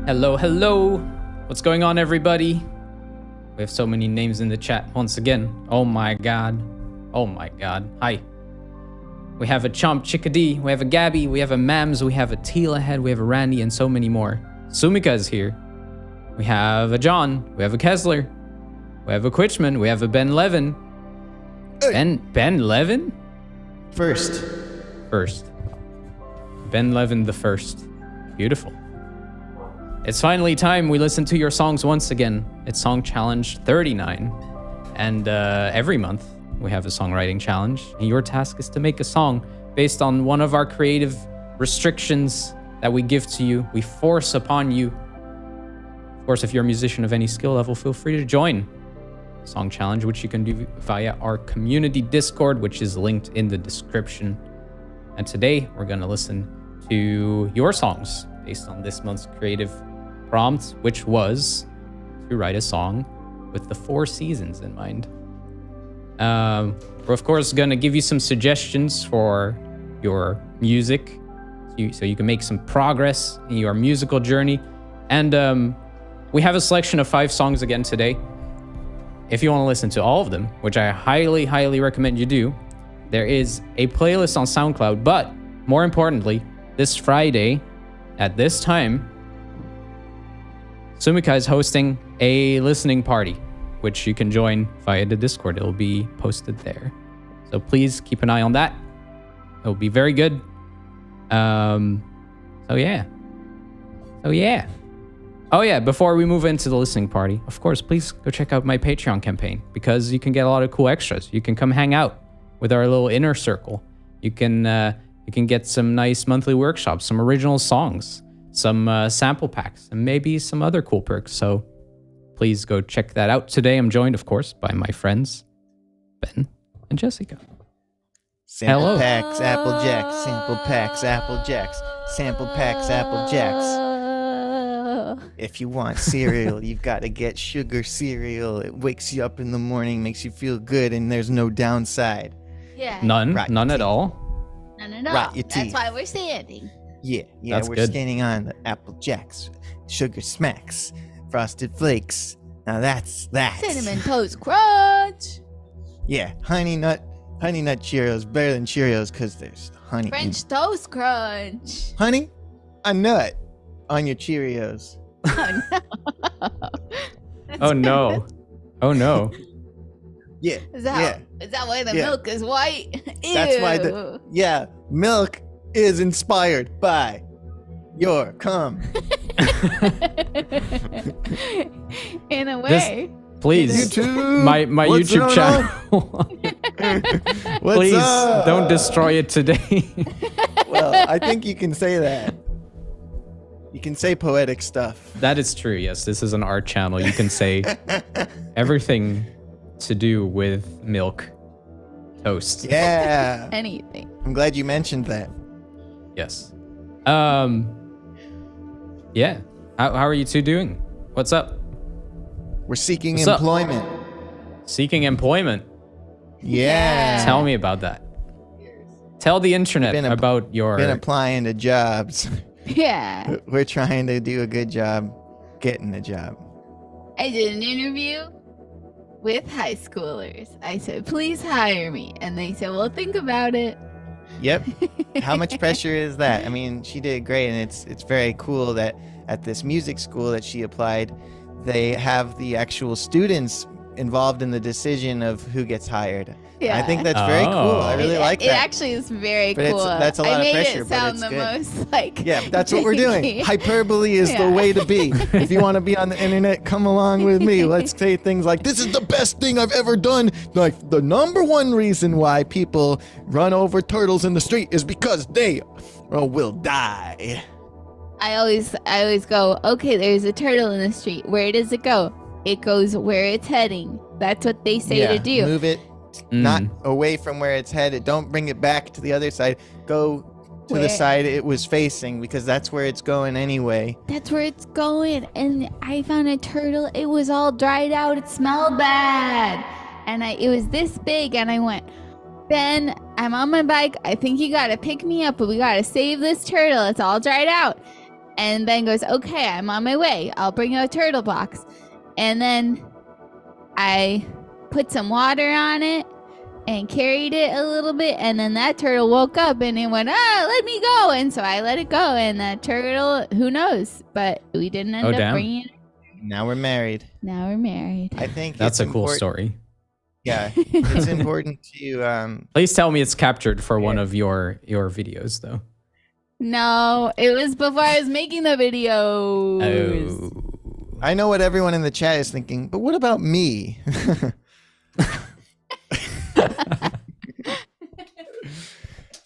Hello, hello. What's going on, everybody? We have so many names in the chat once again. Oh my god. Oh my god. Hi. We have a Chomp Chickadee, we have a Gabby, we have a Mams, we have a Teal ahead, we have a Randy, and so many more. Sumika is here. We have a John, we have a Kessler, we have a Quitchman, we have a Ben Levin. Hey. Ben Levin? First. Ben Levin the first. Beautiful. It's finally time we listen to your songs once again. It's Song Challenge 39. And every month we have a songwriting challenge. And your task is to make a song based on one of our creative restrictions that we give to you. We force upon you. Of course, if you're a musician of any skill level, feel free to join the Song Challenge, which you can do via our community Discord, which is linked in the description. And today we're going to listen to your songs based on this month's creative prompt, which was to write a song with the 4 seasons in mind. We're of course going to give you some suggestions for your music so you can make some progress in your musical journey. And we have a selection of 5 songs again today. If you want to listen to all of them, which I highly recommend you do, there is a playlist on SoundCloud. But more importantly, this Friday at this time, Sumika is hosting a listening party, which you can join via the Discord. It'll be posted there. So please keep an eye on that. It'll be very good. So yeah. Oh yeah, before we move into the listening party, of course, please go check out my Patreon campaign because you can get a lot of cool extras. You can come hang out with our little inner circle. You can get some nice monthly workshops, some original songs, some sample packs, and maybe some other cool perks. So please go check that out. Today I'm joined, of course, by my friends, Ben and Jessica. Sample Hello. packs, Apple Jacks. Sample packs, Apple Jacks. Sample packs, Apple Jacks. If you want cereal, you've got to get sugar cereal. It wakes you up in the morning, makes you feel good, and there's no downside. Yeah. None at teeth. all. None at all. Rot your That's teeth. why we're standing. Yeah, That's we're good. standing on the Apple Jacks, Sugar Smacks, Frosted Flakes. Now that's that. Cinnamon Toast Crunch. Yeah, Honey Nut Cheerios better than Cheerios because there's honey. French Toast Crunch. Honey, a nut on your Cheerios. Oh no. Oh no. Oh no. Yeah. Is yeah. that why the Yeah. milk is white? Ew. That's why milk is inspired by your cum. In a way. Please, YouTube, my what's YouTube going channel. What's Please up? don't destroy it today. Well, I think you can say that. You can say poetic stuff. That is true. Yes, this is an art channel. You can say everything to do with milk, toast. Yeah. Anything. I'm glad you mentioned that. Yes. Yeah. How are you two doing? What's up? We're seeking What's up? employment. Seeking employment. Yeah. Tell me about that. Tell the internet about your. Been applying to jobs. Yeah. We're trying to do a good job getting a job. I did an interview with high schoolers. I said, please hire me. And they said, well, think about it. Yep. How much pressure is that? I mean, she did great, and it's very cool that at this music school that she applied, they have the actual students involved in the decision of who gets hired. Yeah. I think that's very cool. I really like It that. actually is very But cool. that's a lot I of made pressure, it but sound it's the good. most like. Yeah, but that's what we're doing. janky. Hyperbole is the Yeah. way to be. If you want to be on the internet, come along with me. Let's say things like, this is the best thing I've ever done. Like, the number one reason why people run over turtles in the street is because they will die. I always go, okay, there's a turtle in the street. Where does it go? It goes where it's heading. That's what they say to do. Move it not away from where it's headed. Don't bring it back to the other side. Go to the Where- side it was facing because that's where it's going anyway. That's where it's going. And I found a turtle. It was all dried out. It smelled bad. And it was this big. And I went, Ben, I'm on my bike. I think you got to pick me up, but we got to save this turtle. It's all dried out. And Ben goes, okay, I'm on my way. I'll bring you a turtle box. And then I put some water on it and carried it a little bit. And then that turtle woke up and it went, let me go. And so I let it go. And that turtle, who knows? But we didn't end up bringing it. Now we're married. I think that's a cool story. Yeah, it's important to. Please tell me it's captured for one of your videos, though. No, it was before I was making the videos. Oh. I know what everyone in the chat is thinking, but what about me?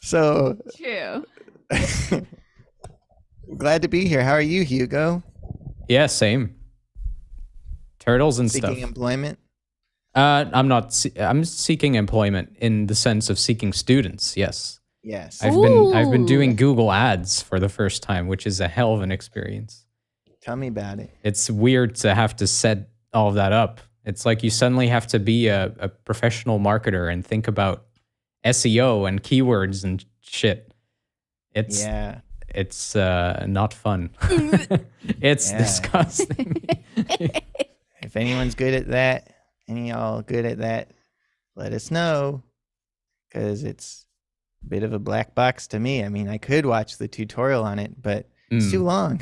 So true. Glad to be here. How are you, Hugo? Yeah, same. Turtles and Seeking stuff. employment? I'm not. I'm seeking employment in the sense of seeking students. Yes. Yes. I've been doing Google Ads for the first time, which is a hell of an experience. Tell me about it. It's weird to have to set all of that up. It's like you suddenly have to be a professional marketer and think about SEO and keywords and shit. It's not fun. It's disgusting. If anyone's good at that, any y'all good at that, let us know, because it's a bit of a black box to me. I mean, I could watch the tutorial on it, but it's too long.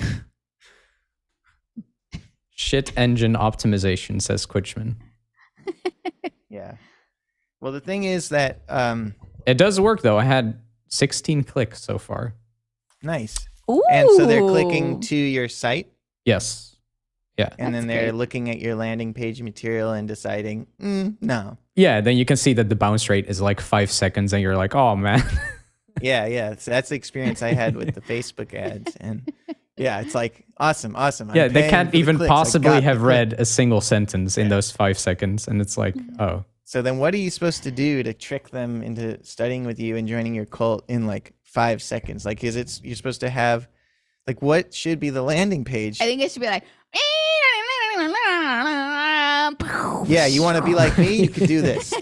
Shit engine optimization, says Quitchman. Yeah. Well, the thing is that it does work though. I had 16 clicks so far. Nice. Ooh. And so they're clicking to your site? Yes. Yeah. And then they're looking at your landing page material and deciding, no. Yeah, then you can see that the bounce rate is like 5 seconds and you're like, oh man. Yeah. So that's the experience I had with the Facebook ads. And yeah, it's like, awesome. Yeah, they can't even possibly have read a single sentence in those 5 seconds. And it's like, oh. So then what are you supposed to do to trick them into studying with you and joining your cult in like 5 seconds? Like, you're supposed to have, like, what should be the landing page? I think it should be like, yeah, you want to be like me? You could do this.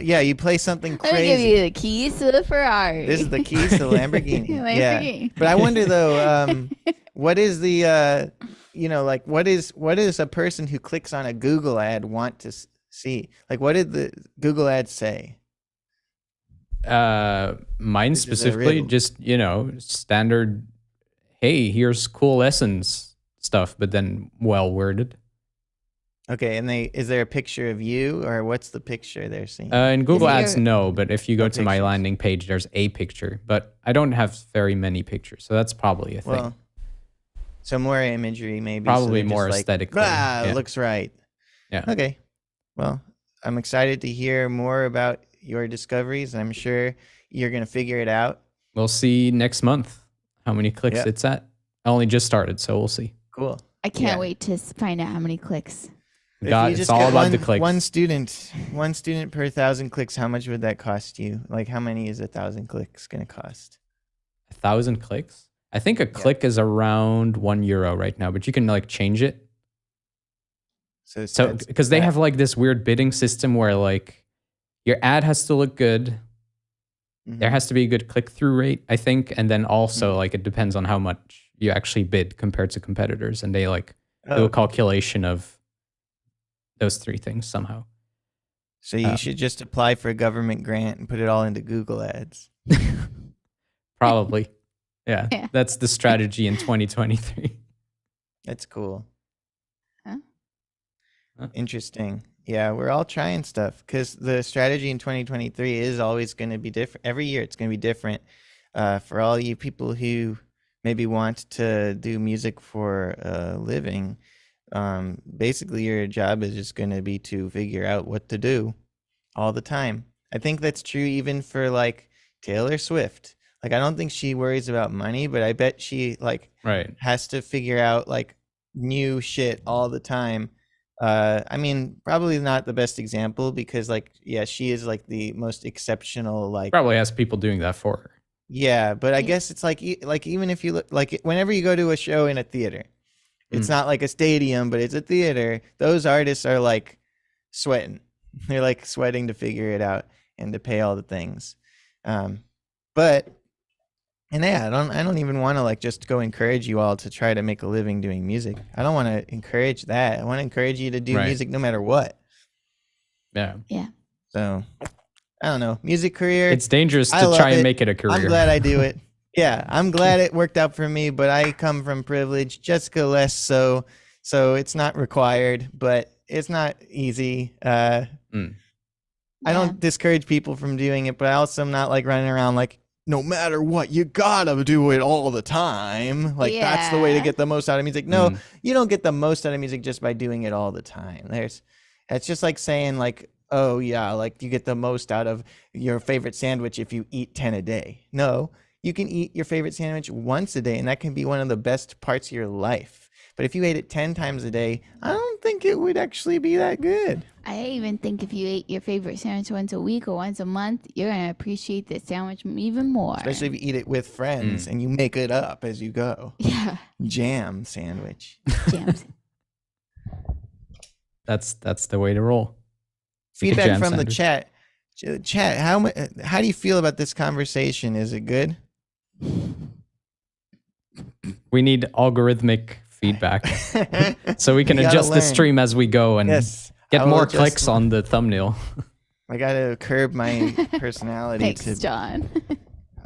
Yeah, you play something crazy. Let me give you the keys to the Ferrari. This is the keys to the Lamborghini. Yeah, but I wonder though, what is the, what is a person who clicks on a Google ad want to see? Like, what did the Google ad say? Mine specifically, just standard. Hey, here's cool lessons stuff, but then well worded. Okay, and is there a picture of you, or what's the picture they're seeing? In Google Ads, no, but if you go to my landing page, there's a picture, but I don't have very many pictures, so that's probably a thing. Well, so more imagery, maybe. Probably more aesthetically. It looks right. Yeah. Okay. Well, I'm excited to hear more about your discoveries. I'm sure you're going to figure it out. We'll see next month how many clicks it's at. I only just started, so we'll see. Cool. I can't wait to find out how many clicks. It's all about the clicks. One student per 1,000 clicks. How much would that cost you? Like, how many is 1,000 clicks going to cost? 1,000 clicks? I think a click is around €1 right now, but you can like change it. So because they have like this weird bidding system where like your ad has to look good. Mm-hmm. There has to be a good click-through rate, I think, and then also like it depends on how much you actually bid compared to competitors, and they like do a calculation of those three things somehow. So you should just apply for a government grant and put it all into Google Ads. Probably. Yeah. That's the strategy in 2023. That's cool. Huh? Interesting. Yeah, we're all trying stuff because the strategy in 2023 is always going to be different. Every year it's going to be different. For all you people who maybe want to do music for a living, basically your job is just going to be to figure out what to do all the time. I think that's true even for like Taylor Swift. Like, I don't think she worries about money, but I bet she like has to figure out like new shit all the time. I mean, probably not the best example because like, yeah, she is like the most exceptional, like probably has people doing that for her. Yeah. But I guess it's like even if you look like whenever you go to a show in a theater, it's not like a stadium, but it's a theater. Those artists are like sweating. They're like sweating to figure it out and to pay all the things. But And yeah, I don't even want to like just go encourage you all to try to make a living doing music. I don't want to encourage that. I want to encourage you to do music no matter what. Yeah. Yeah. So I don't know. Music career. It's dangerous to try and make it a career. I'm glad I do it. Yeah, I'm glad it worked out for me, but I come from privilege. Jessica less so it's not required, but it's not easy. I don't discourage people from doing it, but I also am not like running around like, no matter what, you gotta do it all the time. Like that's the way to get the most out of music. No, you don't get the most out of music just by doing it all the time. It's just like saying like, oh yeah, like you get the most out of your favorite sandwich if you eat 10 a day. No, you can eat your favorite sandwich once a day, and that can be one of the best parts of your life. But if you ate it 10 times a day, I don't think it would actually be that good. I even think if you ate your favorite sandwich once a week or once a month, you're going to appreciate the sandwich even more. Especially if you eat it with friends and you make it up as you go. Yeah. Jam sandwich. Jams. That's the way to roll. Feedback from the chat. Chat, how do you feel about this conversation? Is it good? We need algorithmic feedback so we can adjust the stream as we go and get more clicks on the thumbnail. I got to curb my personality. Thanks, John.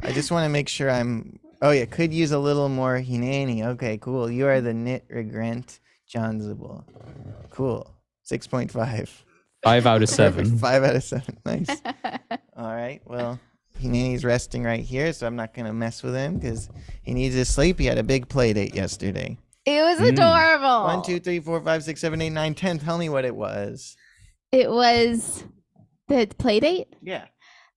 I just want to make sure could use a little more hineni. Okay, cool. You are the knit regrent John Zibble. Cool. 6.5. 5 out of 7. 5 out of 7. Nice. All right. Well, Hineni's resting right here, so I'm not going to mess with him because he needs his sleep. He had a big play date yesterday. It was adorable. 1, 2, 3, 4, 5, 6, 7, 8, 9, 10. Tell me what it was. It was the play date? Yeah.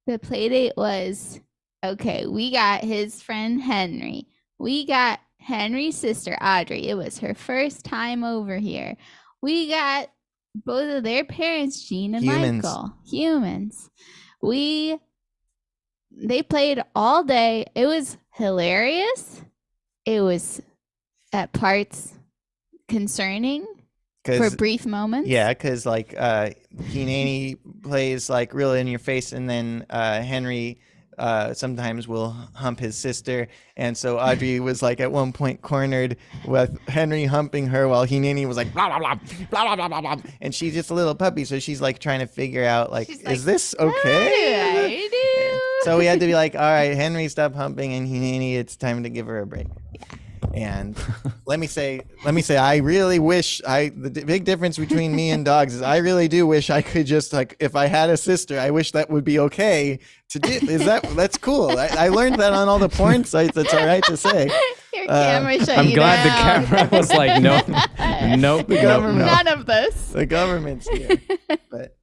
The play date was, okay, we got his friend Henry. We got Henry's sister, Audrey. It was her first time over here. We got both of their parents, Gene and Michael. Humans. They played all day. It was hilarious. It was at parts concerning for brief moments. Yeah, because like Hineni plays like real in your face, and then Henry sometimes will hump his sister, and so Audrey was like at one point cornered with Henry humping her while Hineni was like blah blah blah blah blah blah blah, and she's just a little puppy, so she's like trying to figure out like, is this okay? I do. So we had to be like, all right, Henry, stop humping, and Hineni, it's time to give her a break. And let me say, I really wish the big difference between me and dogs is I really do wish I could just like, if I had a sister, I wish that would be okay to do. That's cool. I learned that on all the porn sites. That's all right to say. Your camera shut I'm you glad down. the camera was like, nope. None of this. The government's here. But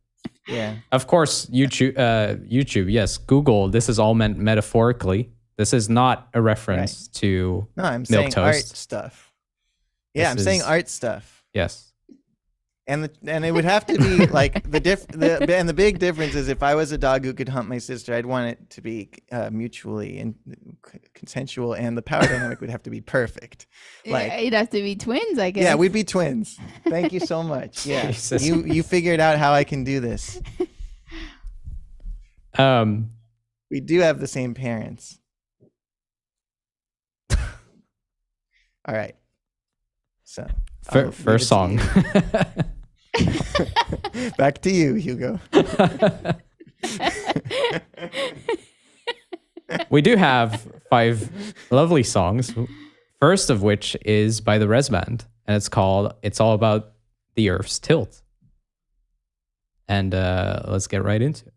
yeah. Of course, YouTube, yes. Google, this is all meant metaphorically. This is not a reference to I'm milk saying toast. art stuff. Yeah, I'm saying art stuff. Yes. And it would have to be like the big difference is if I was a dog who could hump my sister, I'd want it to be mutually and consensual, and the power dynamic would have to be perfect. Like you'd have to be twins, I guess. Yeah, we'd be twins. Thank you so much. Yeah, you figured out how I can do this. We do have the same parents. All right. So first song. Back to you, Hugo. We do have 5 lovely songs. First of which is by the Res Band, and it's called "It's All About the Earth's Tilt." And let's get right into it.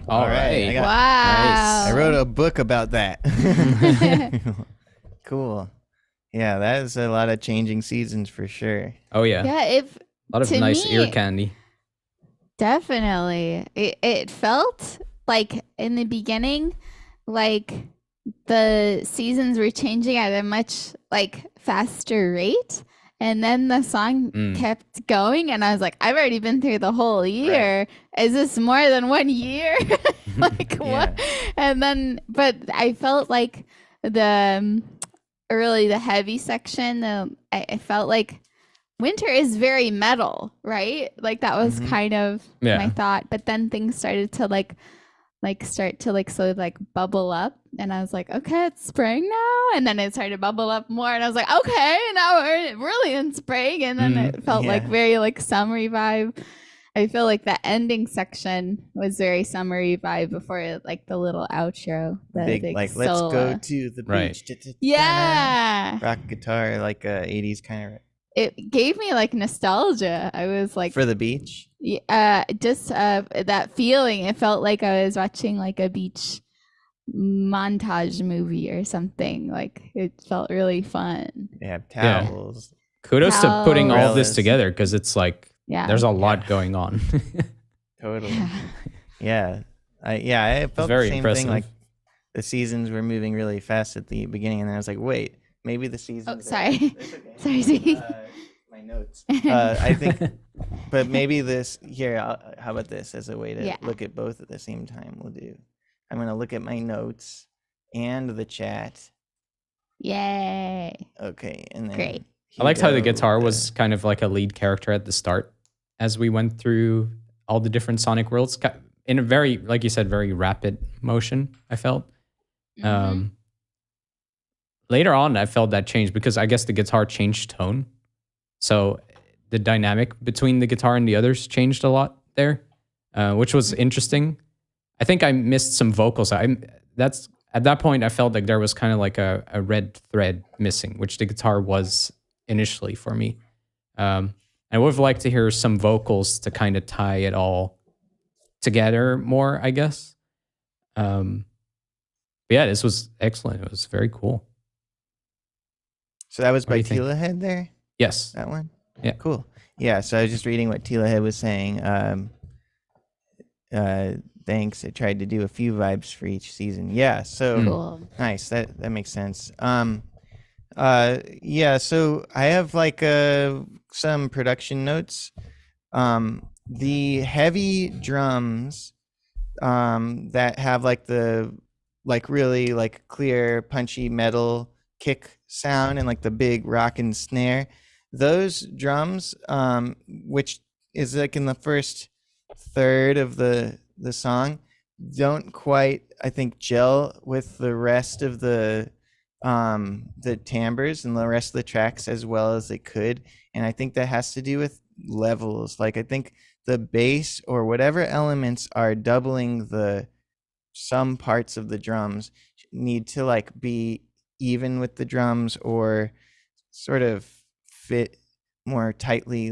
All right, right. Wow. I wrote a book about that. Cool. Yeah, that is a lot of changing seasons for sure. Oh yeah. Yeah, if A lot of to nice ear me, candy. definitely. It felt like in the beginning, like the seasons were changing at a much like faster rate. And then the song kept going, and I was like, I've already been through the whole year. Is this more than 1 year? Like, what? And then, but I felt like the early, the heavy section, I felt like winter is very metal, right? Like that was kind of my thought. But then things started to start to slowly bubble up, and I was like, okay, it's spring now. And then it started to bubble up more, and I was like, okay, now we're really in spring. And then it felt like very summery vibe. I feel like the ending section was very summery vibe before the little outro. The Big let's go to the beach. Yeah. Rock guitar, like 80s kind of. It gave me nostalgia. I was like, for the beach. Just that feeling. It felt like I was watching a beach montage movie or something. Like it felt really fun. They have towels. Kudos to putting all this Umbrellas. together, because it's there's a lot going on. Totally. Yeah. I felt very the same impressive. thing. Like the seasons were moving really fast at the beginning, and then I was like, wait, maybe the seasons. Oh, sorry. Okay. Sorry. My notes. I think, but maybe this here. How about this as a way to look at both at the same time? I'm going to look at my notes and the chat. Yay. Okay, and then Great. I liked how the guitar was kind of like a lead character at the start as we went through all the different sonic worlds in a very, like you said, very rapid motion, I felt. Later on, I felt that change because I guess the guitar changed tone. So the dynamic between the guitar and the others changed a lot there, which was interesting. I think I missed some vocals. At that point, I felt like there was kind of like a red thread missing, which the guitar was initially for me. I would have liked to hear some vocals to kind of tie it all together more, I guess. But yeah, this was excellent. It was very cool. So that was What do by you think? Tila Head there? Yes. That one? Yeah. Cool. Yeah, so I was just reading what Tila Head was saying. Thanks. I tried to do a few vibes for each season. Yeah, so Cool. nice. That makes sense. Yeah, so I have some production notes. The heavy drums that have the really clear punchy metal kick sound and the big rock and snare, those drums which is in the first third of the song, don't quite, I think, gel with the rest of the timbres and the rest of the tracks as well as they could. And I think that has to do with levels. I think the bass or whatever elements are doubling some parts of the drums need to be even with the drums or sort of fit more tightly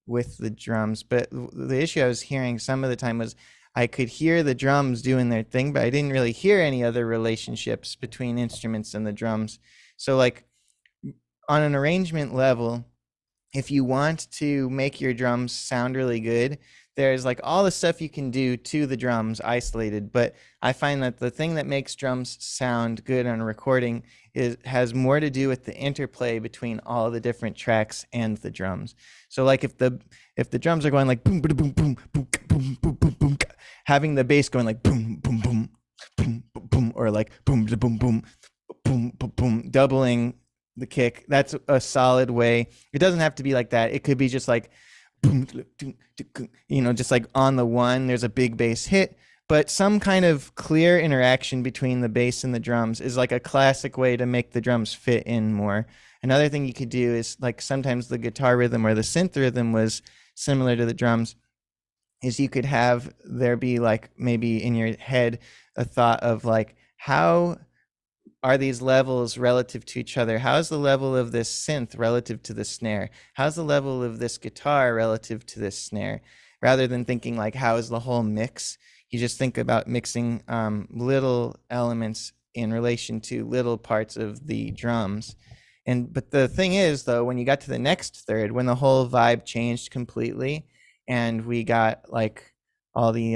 with the drums. But the issue I was hearing some of the time was I could hear the drums doing their thing, but I didn't really hear any other relationships between instruments and the drums. So on an arrangement level, if you want to make your drums sound really good, there's all the stuff you can do to the drums isolated. But I find that the thing that makes drums sound good on a recording has more to do with the interplay between all the different tracks and the drums. So if the drums are going boom boom boom boom boom boom boom boom boom, having the bass going boom boom boom boom boom, or boom boom boom boom boom boom, doubling the kick, that's a solid way. It doesn't have to be like that. It could be just boom, just on the one, there's a big bass hit, but some kind of clear interaction between the bass and the drums is a classic way to make the drums fit in more. Another thing you could do is sometimes the guitar rhythm or the synth rhythm was similar to the drums, is you could have there be maybe in your head a thought of how are these levels relative to each other? How's the level of this synth relative to the snare? How's the level of this guitar relative to this snare? Rather than thinking how is the whole mix? you just think about mixing little elements in relation to little parts of the drums. But the thing is, though, when you got to the next third, when the whole vibe changed completely, and we got like all the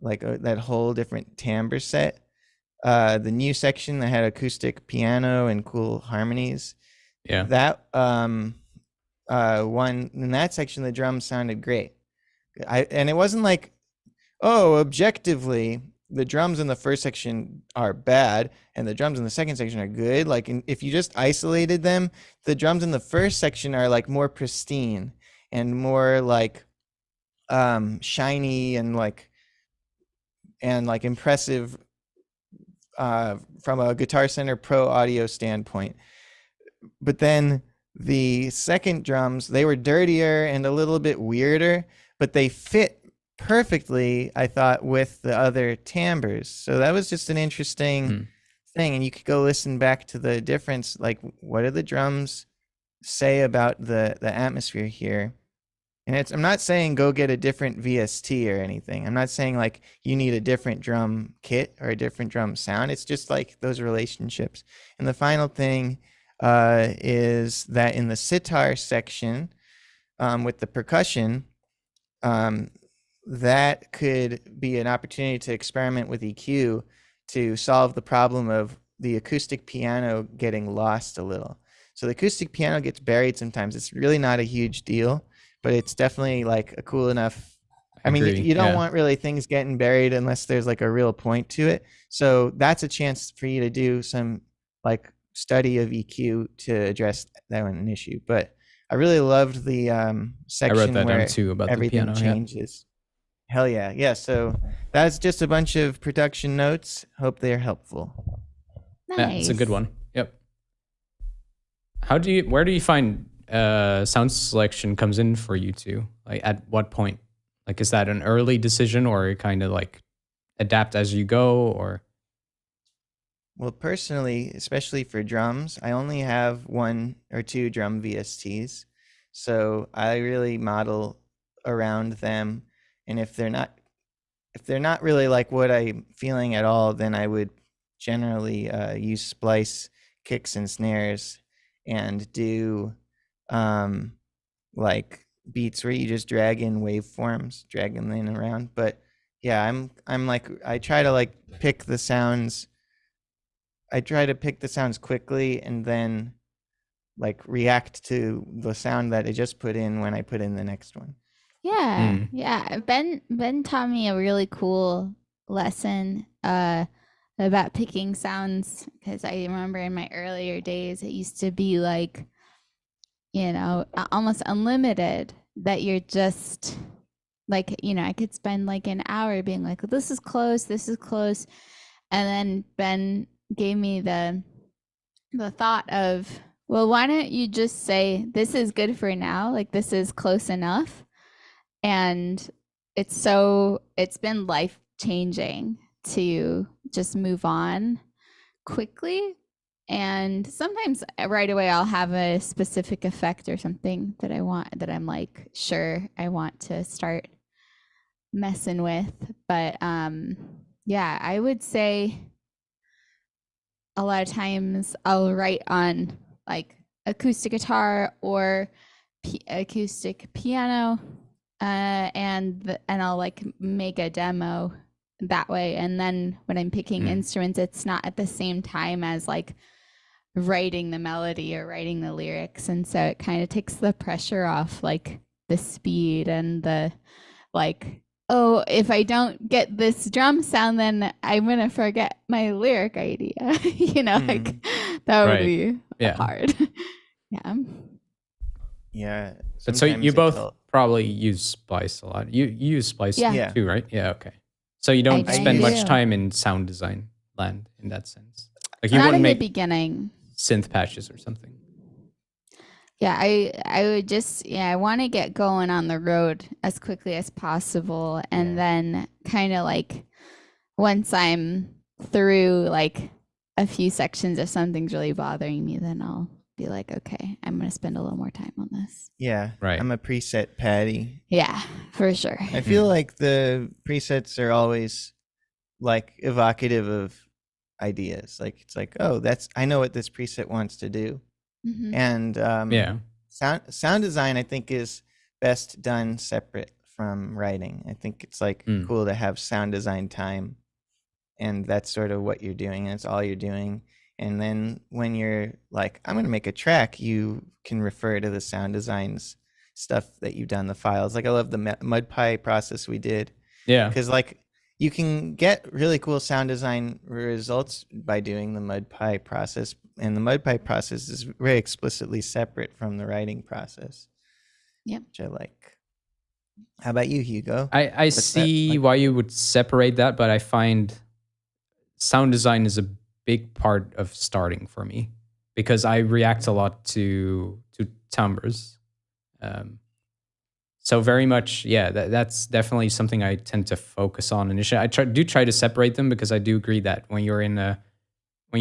that whole different timbre set, the new section that had acoustic piano and cool harmonies, Yeah. that one in that section, the drums sounded great. And it wasn't like, oh, objectively, the drums in the first section are bad and the drums in the second section are good. Like, if you just isolated them, the drums in the first section are like more pristine and more like shiny and impressive from a Guitar Center Pro audio standpoint. But then the second drums, they were dirtier and a little bit weirder, but they fit perfectly, I thought, with the other timbres. So that was just an interesting thing. And you could go listen back to the difference. Like, what do the drums say about the atmosphere here? And I'm not saying go get a different VST or anything. I'm not saying like you need a different drum kit or a different drum sound. It's just like those relationships. And the final thing is that in the sitar section with the percussion, that could be an opportunity to experiment with EQ to solve the problem of the acoustic piano getting lost a little. So the acoustic piano gets buried sometimes. It's really not a huge deal, but it's definitely like a cool enough. I mean, you don't want really things getting buried unless there's like a real point to it. So that's a chance for you to do some like study of EQ to address that one issue. But I really loved the section I wrote that where down too about everything the piano, changes. Hell yeah. Yeah. So that's just a bunch of production notes. Hope they're helpful. Nice. Yeah, it's a good one. Yep. Where do you find sound selection comes in for you two? Like, at what point? Like, is that an early decision, or kind of like adapt as you go, or? Well, personally, especially for drums, I only have 1 or 2 drum VSTs. So I really model around them. And if they're not really like what I'm feeling at all, then I would generally use splice kicks and snares and do like beats where you just drag in waveforms, dragging them in and around. But yeah, I'm like, I try to like pick the sounds. I try to pick the sounds quickly and then like react to the sound that I just put in when I put in the next one. Yeah. Yeah. Ben taught me a really cool lesson about picking sounds, because I remember in my earlier days it used to be like, almost unlimited, that you're just like, I could spend like an hour being like, this is close, and then Ben gave me the thought of, well, why don't you just say, this is good for now, like this is close enough. And it's been life changing to just move on quickly. And sometimes right away I'll have a specific effect or something that I want, that I'm like, sure, I want to start messing with. But yeah, I would say a lot of times I'll write on like acoustic guitar or acoustic piano, and I'll like make a demo that way. And then when I'm picking instruments, it's not at the same time as like writing the melody or writing the lyrics. And so it kind of takes the pressure off, like the speed and the like, oh, if I don't get this drum sound, then I'm going to forget my lyric idea. Like that would be hard. Yeah. Yeah. But so you both probably use Splice a lot. You use Splice too, right? Yeah, okay. So you don't spend much time in sound design land in that sense. Like you wouldn't make the beginning synth patches or something. Yeah, I would just, I want to get going on the road as quickly as possible. And then kind of like once I'm through like a few sections, if something's really bothering me, then I'll be like, okay, I'm going to spend a little more time on this. Yeah. Right. I'm a preset Patty. Yeah, for sure. I feel like the presets are always like evocative of ideas. Like it's like, oh, I know what this preset wants to do. Mm-hmm. And Yeah. sound design, I think, is best done separate from writing. I think it's like cool to have sound design time, and that's sort of what you're doing. That's all you're doing. And then when you're like, I'm going to make a track, you can refer to the sound designs stuff that you've done, the files. Like I love the MudPie process we did. Yeah. Because like you can get really cool sound design results by doing the MudPie process. And the MudPie process is very explicitly separate from the writing process. Yep. Which I like. How about you, Hugo? I see why you would separate that, but I find sound design is a big part of starting for me because I react a lot to timbres. So very much, yeah, that's definitely something I tend to focus on initially. I try to separate them because I do agree that when you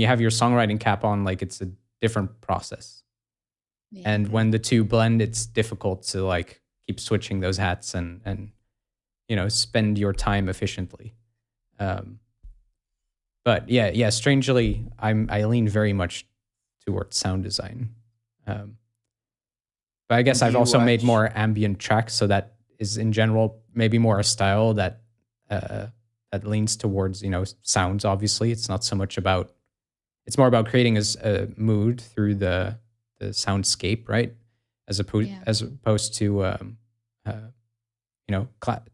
have your songwriting cap on, like it's a different process. Yeah. And when the two blend, it's difficult to like keep switching those hats and spend your time efficiently. But yeah, strangely, I lean very much towards sound design. But I guess I've also made more ambient tracks, so that is in general maybe more a style that leans towards sounds. Obviously, it's not so much about. It's more about creating a mood through the soundscape, right? As opposed to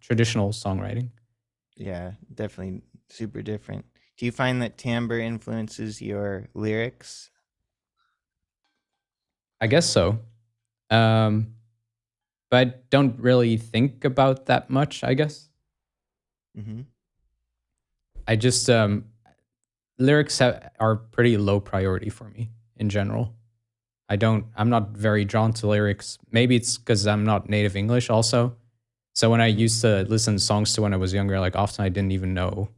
traditional songwriting. Yeah, definitely super different. Do you find that timbre influences your lyrics? I guess so. But I don't really think about that much, I guess. Mm-hmm. I just, lyrics are pretty low priority for me in general. I'm not very drawn to lyrics. Maybe it's because I'm not native English also. So when I used to listen to songs when I was younger, like often I didn't even know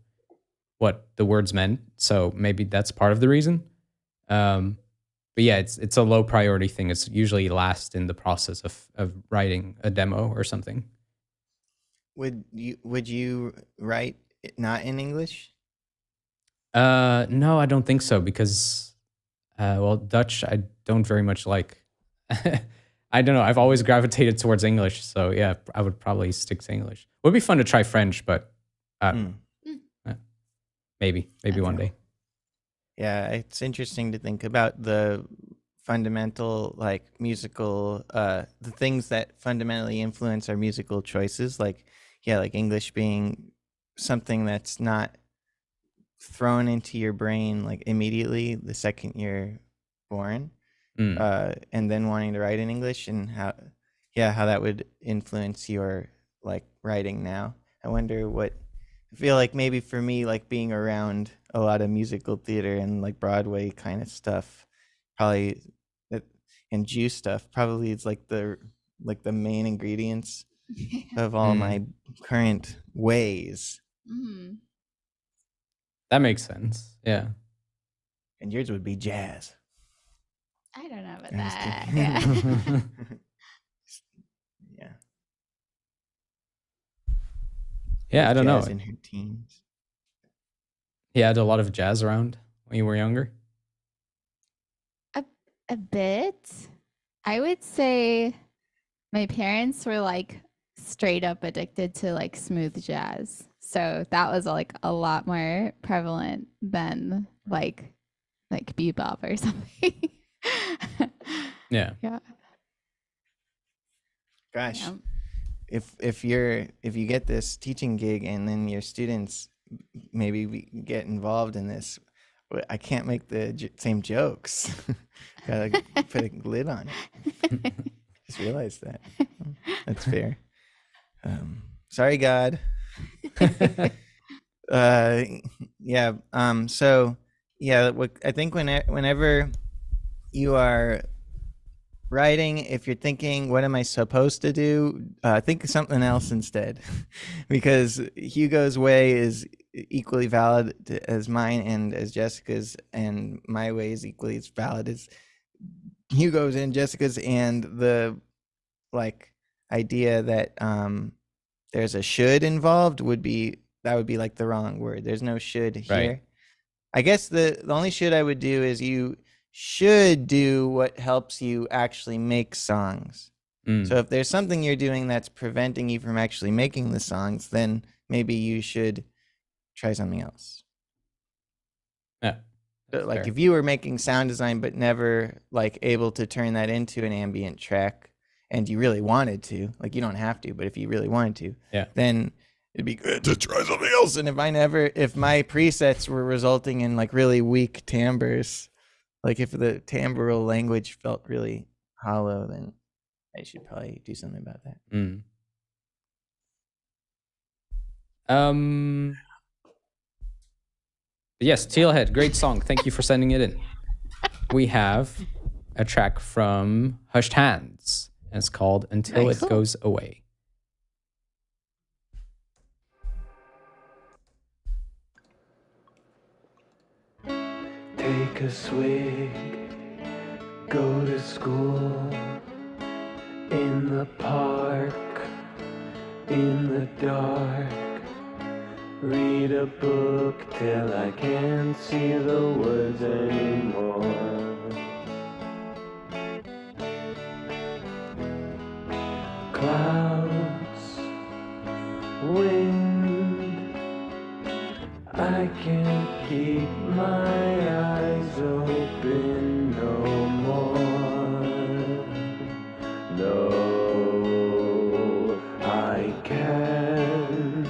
what the words meant. So maybe that's part of the reason. But yeah, it's a low priority thing. It's usually last in the process of writing a demo or something. Would you write it not in English? No, I don't think so because, Dutch I don't very much like. I don't know. I've always gravitated towards English, so yeah, I would probably stick to English. It would be fun to try French, but I don't know. Maybe one day. Yeah, it's interesting to think about the fundamental like musical the things that fundamentally influence our musical choices, like English being something that's not thrown into your brain like immediately the second you're born, and then wanting to write in English, and how that would influence your like writing now. I feel like maybe for me, like being around a lot of musical theater and like Broadway kind of stuff, probably and Jew stuff, probably it's like the main ingredients of all my current ways. Mm. That makes sense. Yeah. And yours would be jazz. I don't know about I'm just that. kidding. Yeah. Yeah. Yeah, I don't know. Jazz in her teens. He had a lot of jazz around when you were younger. A bit. I would say my parents were like straight up addicted to like smooth jazz. So that was like a lot more prevalent than like bebop or something. Yeah. Yeah. Gosh. Yeah. If you get this teaching gig and then your students maybe get involved in this, I can't make the same jokes. Gotta put a lid on it. Just realized that. That's fair. Sorry, God. Yeah. So yeah, I think whenever you are writing, if you're thinking, what am I supposed to do? Think of something else instead, because Hugo's way is equally valid as mine and as Jessica's, and my way is equally as valid as Hugo's and Jessica's, and the like idea that there's a should involved would be like the wrong word. There's no should here. Right. I guess the only should I would do is you should do what helps you actually make songs. So if there's something you're doing that's preventing you from actually making the songs, then maybe you should try something else. Yeah. But, like fair. if you were making sound design but never like able to turn that into an ambient track, and you really wanted to, like you don't have to, but if you really wanted to, then it'd be good to try something else. And if my presets were resulting in like really weak timbres, like if the timbral language felt really hollow, then I should probably do something about that. Yes, Tealhead, great song. Thank you for sending it in. We have a track from Hushed Hands, and it's called Until It Goes Away. Take a swig, go to school, in the park, in the dark, read a book till I can't see the words anymore. Clouds, wind, I can't keep my eyes open no more. No, I can't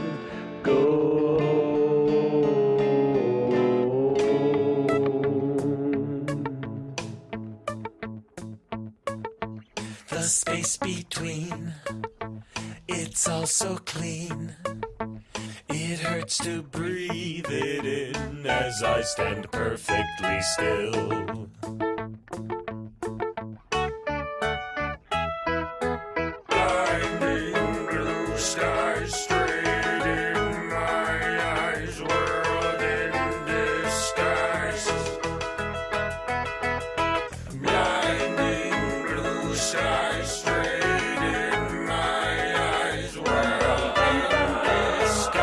go. The space between, it's all so clean. It hurts to breathe it in as I stand perfectly still. Blinding blue skies straight in my eyes, world in disguise. Blinding blue skies straight in my eyes, world in disguise.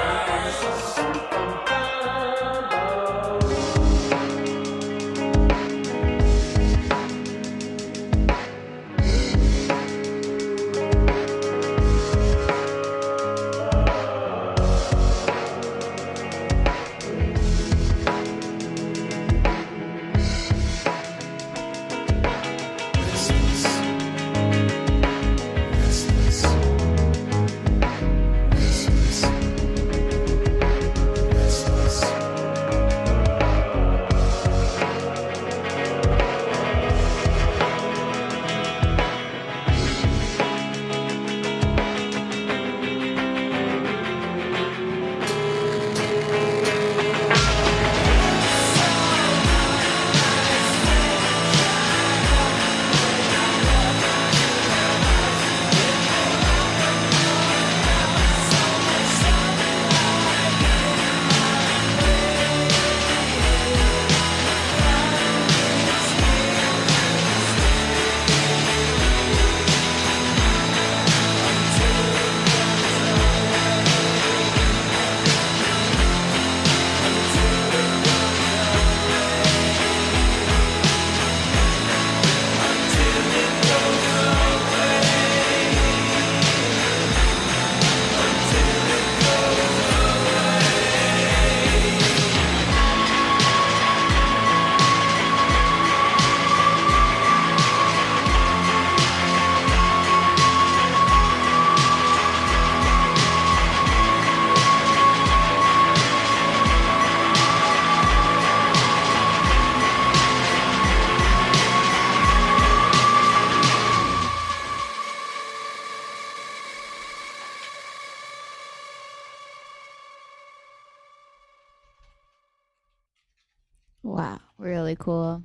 Wow, really cool.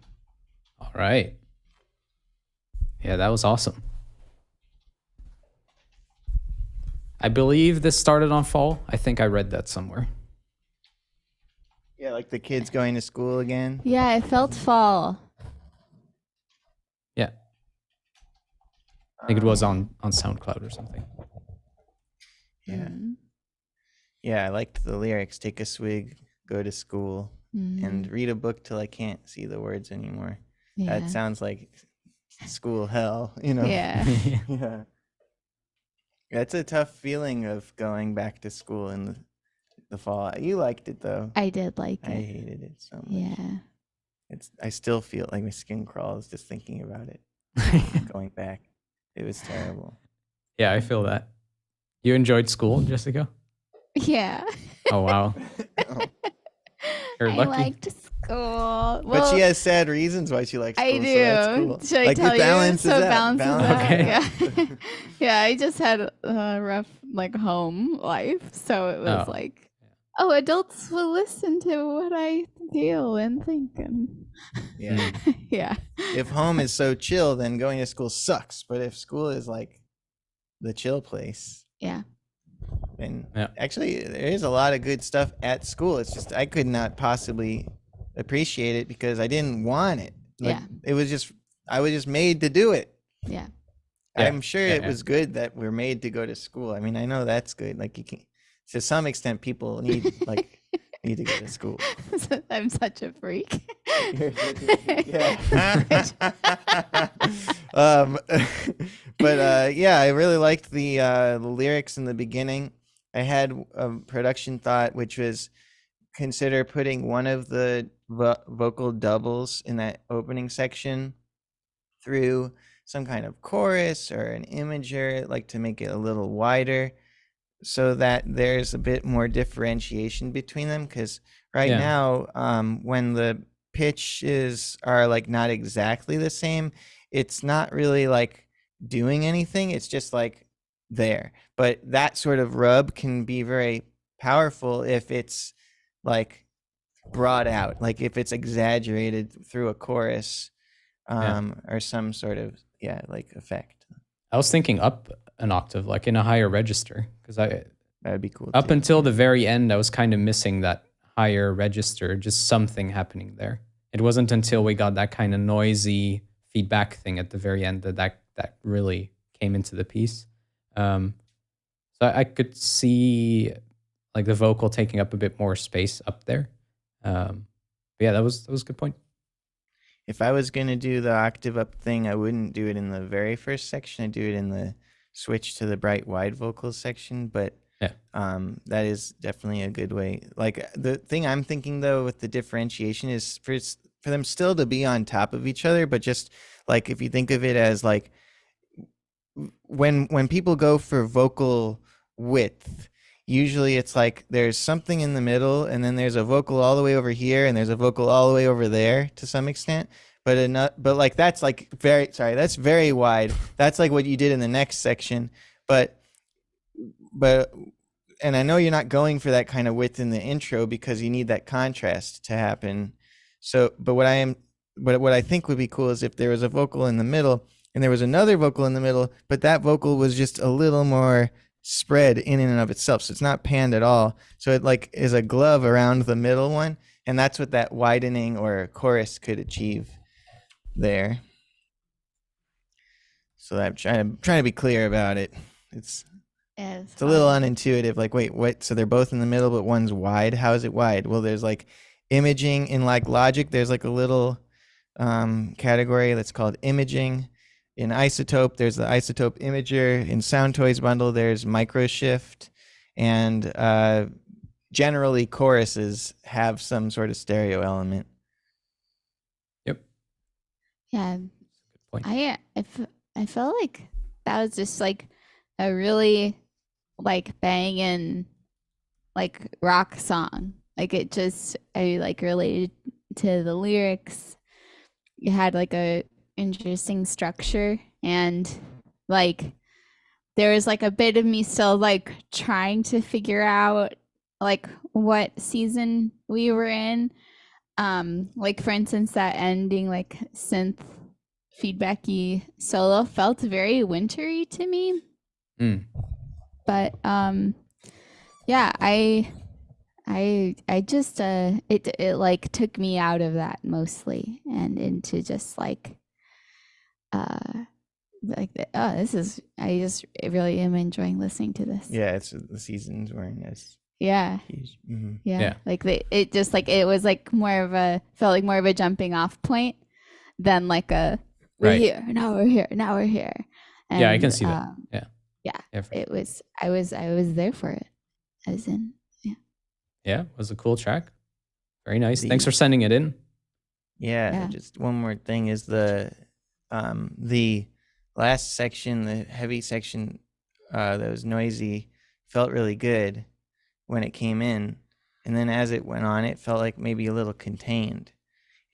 All right. Yeah, that was awesome. I believe this started on fall. I think I read that somewhere. Yeah, like the kids going to school again. Yeah, it felt fall. Yeah. I think it was on SoundCloud or something. Yeah. Mm. Yeah, I liked the lyrics. Take a swig, go to school, and Mm. read a book till I can't see the words anymore. Yeah. That sounds like school hell, you know? Yeah. Yeah. That's a tough feeling of going back to school in the fall. You liked it though. I did like I it. hated it so much. Yeah. I still feel like my skin crawls just thinking about it. Going back. It was terrible. Yeah, I feel that. You enjoyed school, Jessica? Yeah. Oh, wow. You're I lucky. liked school. But she has sad reasons why she likes school. I do. So that's cool. Should I like tell it balances you? So it out. balances out. Okay. Yeah. Yeah, I just had a rough home life, so it was Oh. adults will listen to what I feel and think, and Yeah. yeah. If home is so chill, then going to school sucks. But if school is like the chill place, Yeah. then Yeah. actually there is a lot of good stuff at school. It's just I could not possibly appreciate it because I didn't want it. Like, Yeah. It was just I was just made to do it. Yeah. Yeah, I'm sure yeah, it yeah. was good that we're made to go to school. I mean, I know that's good. Like you can, to some extent, people need need to go to school. I'm such a freak. Yeah. Yeah, I really liked the lyrics in the beginning. I had a production thought, which was consider putting one of the vocal doubles in that opening section through some kind of chorus or an imager, like to make it a little wider, so that there's a bit more differentiation between them. Because right Yeah. now, when the pitches are like not exactly the same, it's not really like doing anything. It's just like there. But that sort of rub can be very powerful if it's like brought out, like if it's exaggerated through a chorus, or some sort of like effect. I was thinking up an octave, like in a higher register, because That would be cool. up too. until the very end, I was kind of missing that higher register, just something happening there. It wasn't until we got that kind of noisy feedback thing at the very end that really came into the piece. So I could see like the vocal taking up a bit more space up there. But yeah, that was a good point. If I was gonna do the octave up thing, I wouldn't do it in the very first section. I'd do it in the switch to the bright wide vocals section. But Yeah. that is definitely a good way. Like the thing I'm thinking though with the differentiation is for them still to be on top of each other, but just like if you think of it as like when people go for vocal width, usually it's like there's something in the middle and then there's a vocal all the way over here and there's a vocal all the way over there to some extent, but like that's like that's very wide. That's like what you did in the next section, but and I know you're not going for that kind of width in the intro because you need that contrast to happen. So but what I think would be cool is if there was a vocal in the middle and there was another vocal in the middle, but that vocal was just a little more spread in and of itself. So it's not panned at all. So it like is a glove around the middle one. And that's what that widening or chorus could achieve there. So I'm trying to be clear about it. It's a little unintuitive. Like, wait, what? So they're both in the middle, but one's wide. How is it wide? Well, there's like imaging in like Logic. There's like a little category that's called imaging. In Isotope, there's the Isotope Imager. In Sound Toys Bundle, there's Microshift. And generally, choruses have some sort of stereo element. Yep. Yeah. Good point. I felt like that was just like a really like banging like rock song. Like it just I like related to the lyrics. It had like a interesting structure and like there was like a bit of me still like trying to figure out like what season we were in. Like for instance that ending like synth feedbacky solo felt very wintry to me. But yeah, I just it like took me out of that mostly and into just like like, oh, this is. I just really am enjoying listening to this. Yeah, it's the seasons weren't as Yeah. huge. Mm-hmm. Yeah. Yeah. Like it just like it was like felt like more of a jumping off point than like a we're Right. here now we're here now we're here. And, Yeah, I can see that. Yeah. Yeah. Yeah, for It was. I was there for it. As in. Yeah, it was a cool track. Very nice. The- Thanks for sending it in. Yeah, just one more thing is the last section, the heavy section that was noisy, felt really good when it came in, and then as it went on, it felt like maybe a little contained,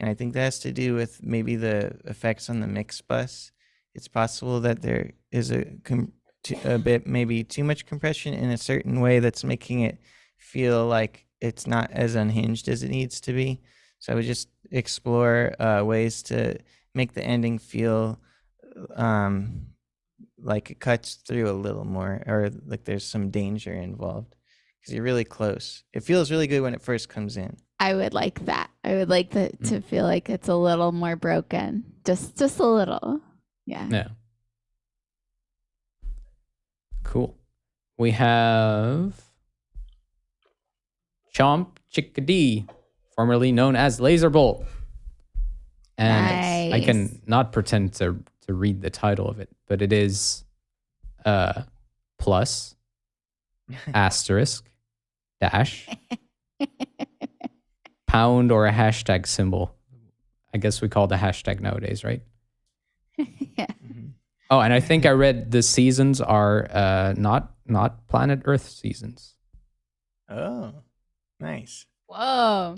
and I think that has to do with maybe the effects on the mix bus. It's possible that there is a bit maybe too much compression in a certain way that's making it feel like it's not as unhinged as it needs to be. So I would just explore ways to make the ending feel like it cuts through a little more, or like there's some danger involved, because you're really close. It feels really good when it first comes in. I would like that. I would like to feel like it's a little more broken, just a little. Yeah. Yeah. Cool. We have Chomp Chickadee, formerly known as Laserbolt. And I can Nice. not pretend to read the title of it, but it is plus asterisk dash pound or a hashtag symbol. I guess we call the hashtag nowadays, right? Yeah. Oh, and I think I read the seasons are not planet Earth seasons. Oh, nice. Whoa.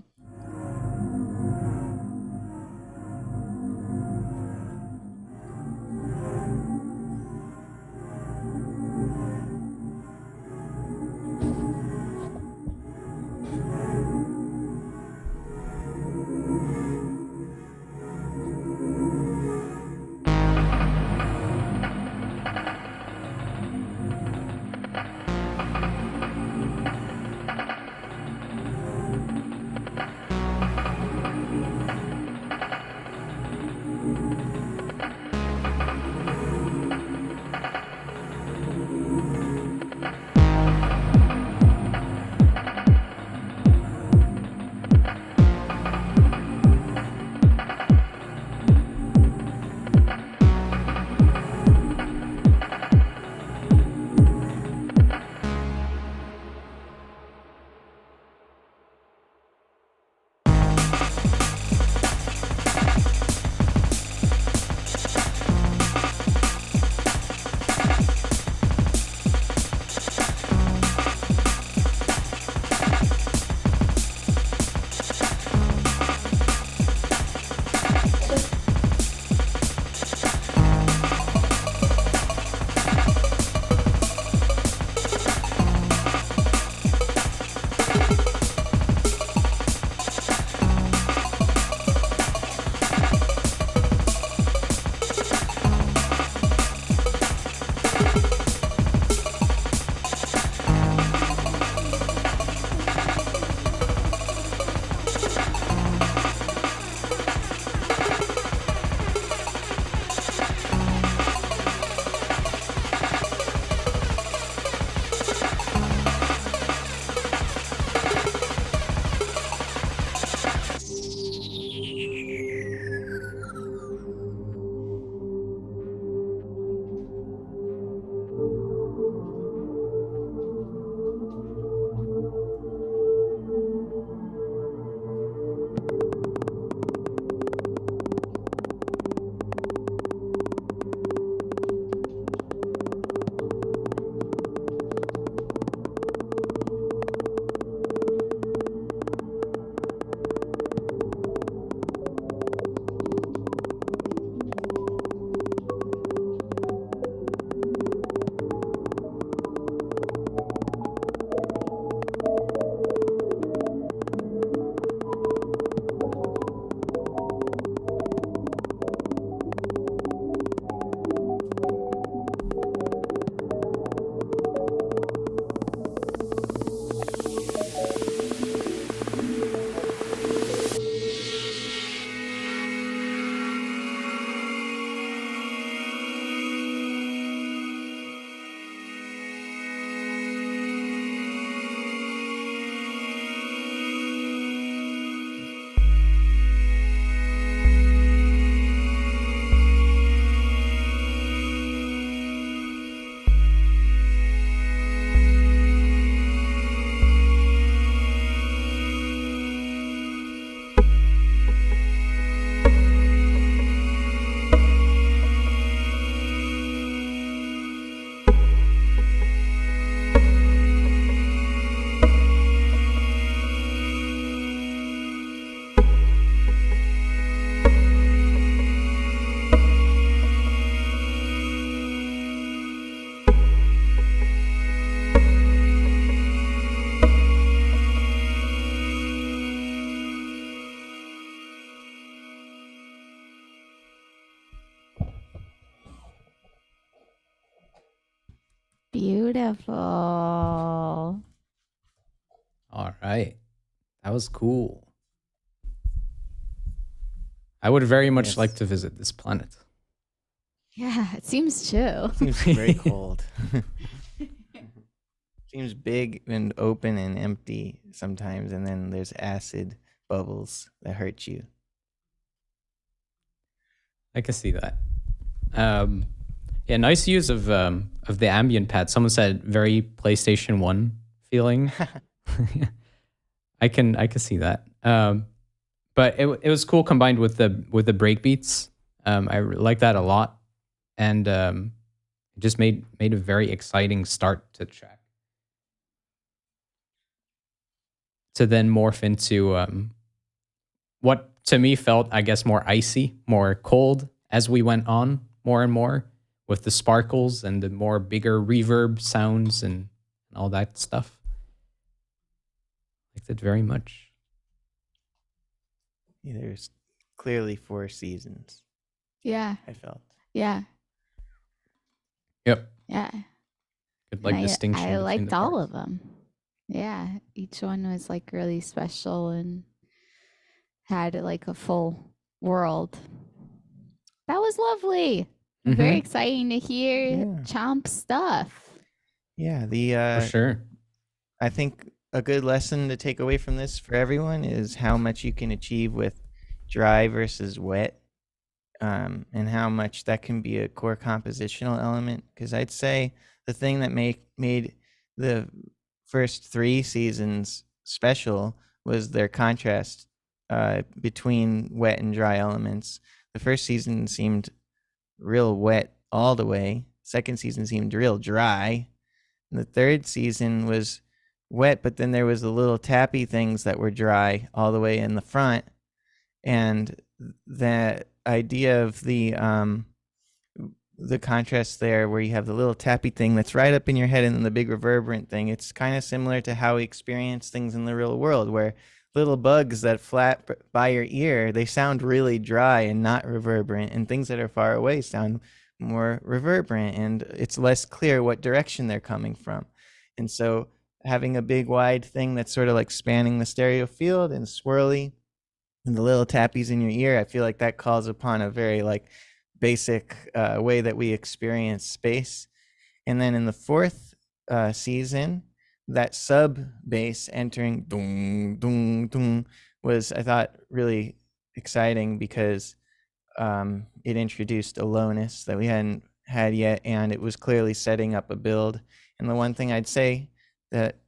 Beautiful. All right. That was cool. I would very much Yes. like to visit this planet. Yeah, it seems chill. Seems very cold. Seems big and open and empty sometimes, and then there's acid bubbles that hurt you. I can see that. Yeah, nice use of the ambient pad. Someone said very PlayStation 1 feeling. I can see that. But it was cool combined with the break beats. I like that a lot, and it just made a very exciting start to the track. To then morph into what to me felt, I guess, more icy, more cold as we went on more and more with the sparkles and the more bigger reverb sounds and all that stuff. Liked it very much. Yeah, there's clearly 4 seasons, Yeah, I felt. yeah, Yep. yeah. Good like And distinction. I between liked the all parts. of them. Yeah, each one was like really special and had like a full world. That was lovely. Very Mhm. exciting to hear Yeah. Chomp's stuff. Yeah, For sure. I think a good lesson to take away from this for everyone is how much you can achieve with dry versus wet, and how much that can be a core compositional element. Because I'd say the thing that made the first 3 seasons special was their contrast between wet and dry elements. The first season seemed real wet all the way. Second season seemed real dry. And the third season was wet, but then there was the little tappy things that were dry all the way in the front. And that idea of the contrast there, where you have the little tappy thing that's right up in your head and then the big reverberant thing, it's kind of similar to how we experience things in the real world, where little bugs that flap by your ear, they sound really dry and not reverberant, and things that are far away sound more reverberant, and it's less clear what direction they're coming from. And so having a big wide thing that's sort of like spanning the stereo field and swirly and the little tappies in your ear, I feel like that calls upon a very like basic way that we experience space. And then in the fourth season, that sub bass entering dung dung dung was, I thought, really exciting because it introduced a lowness that we hadn't had yet, and it was clearly setting up a build. And the one thing I'd say that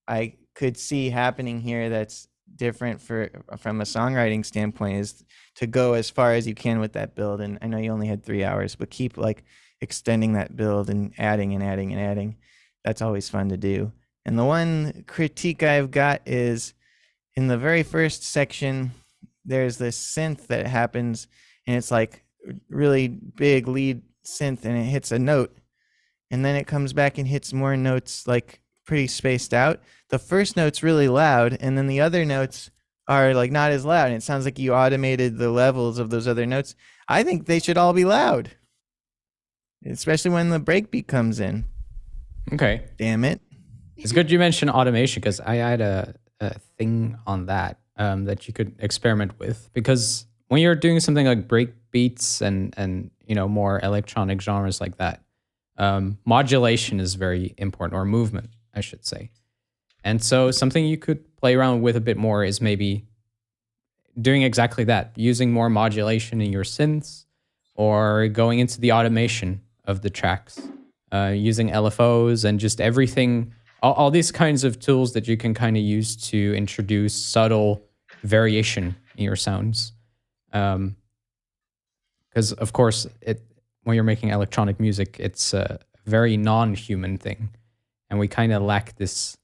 I could see happening here that's different from a songwriting standpoint is to go as far as you can with that build. And I know you only had 3 hours, but keep like extending that build and adding and adding and adding. That's always fun to do. And the one critique I've got is in the very first section, there's this synth that happens, and it's like really big lead synth, and it hits a note, and then it comes back and hits more notes like pretty spaced out. The first note's really loud, and then the other notes are like not as loud, and it sounds like you automated the levels of those other notes. I think they should all be loud, especially when the breakbeat comes in. Okay. Damn it. It's good you mentioned automation because I had a thing on that that you could experiment with, because when you're doing something like break beats and more electronic genres like that, modulation is very important, or movement, I should say. And so something you could play around with a bit more is maybe doing exactly that, using more modulation in your synths, or going into the automation of the tracks, using LFOs and just everything, all these kinds of tools that you can kind of use to introduce subtle variation in your sounds. Because of course, when you're making electronic music, it's a very non-human thing, and we kind of lack this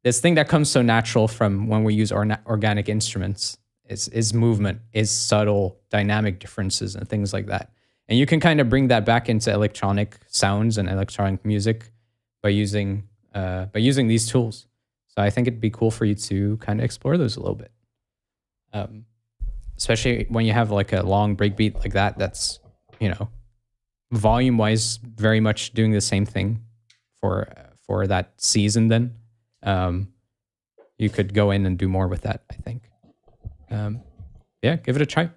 thing that comes so natural from when we use organic instruments. Is movement, is subtle dynamic differences and things like that. And you can kind of bring that back into electronic sounds and electronic music by using these tools. So I think it'd be cool for you to kind of explore those a little bit. Especially when you have like a long breakbeat like that, that's, volume-wise, very much doing the same thing for that season. Then you could go in and do more with that, I think. Yeah, give it a try. I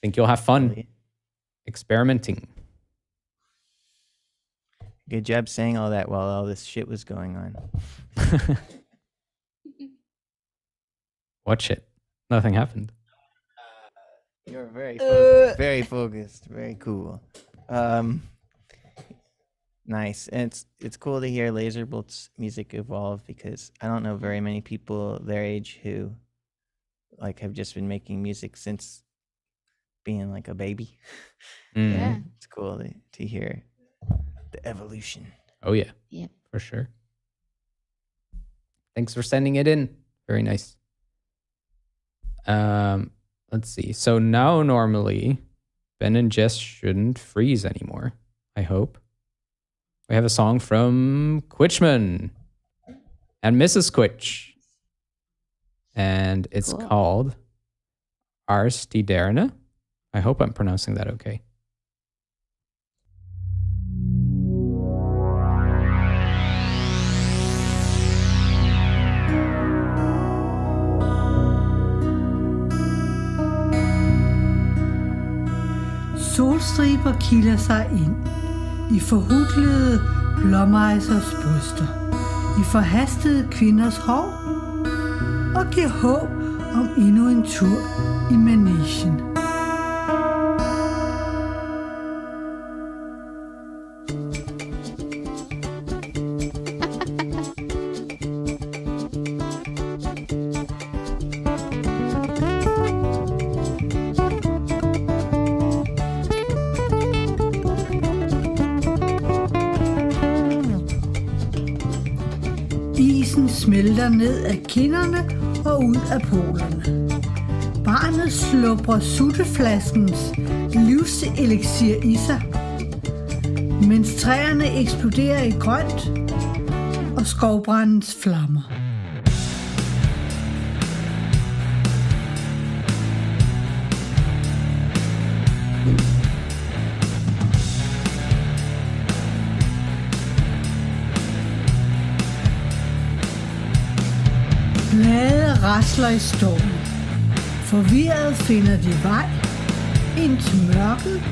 think you'll have fun experimenting. Good job saying all that while all this shit was going on. What shit? Nothing happened. You're very very focused, very cool. Nice. And it's cool to hear Laserbolt's music evolve, because I don't know very many people their age who like have just been making music since being like a baby. Yeah. It's cool to hear the evolution. Oh yeah. Yep. For sure. Thanks for sending it in. Very nice. Let's see. So now normally Ben and Jess shouldn't freeze anymore, I hope. We have a song from Quitchman and Mrs. Quitch. And it's called Ars die Derne. I hope I'm pronouncing that okay. Solstriber kilder sig ind i forhudlede blåmejsers bryster, i forhastede kvinders hår og giver håb om endnu en tur i managen. Isen smelter ned af kinderne og ud af polerne. Barnet slupper sutteflaskens livseliksir i sig, mens træerne eksploderer i grønt og skovbrandens flammer. Blade rasler i stormen. Forvirret finder de vej ind til mørket,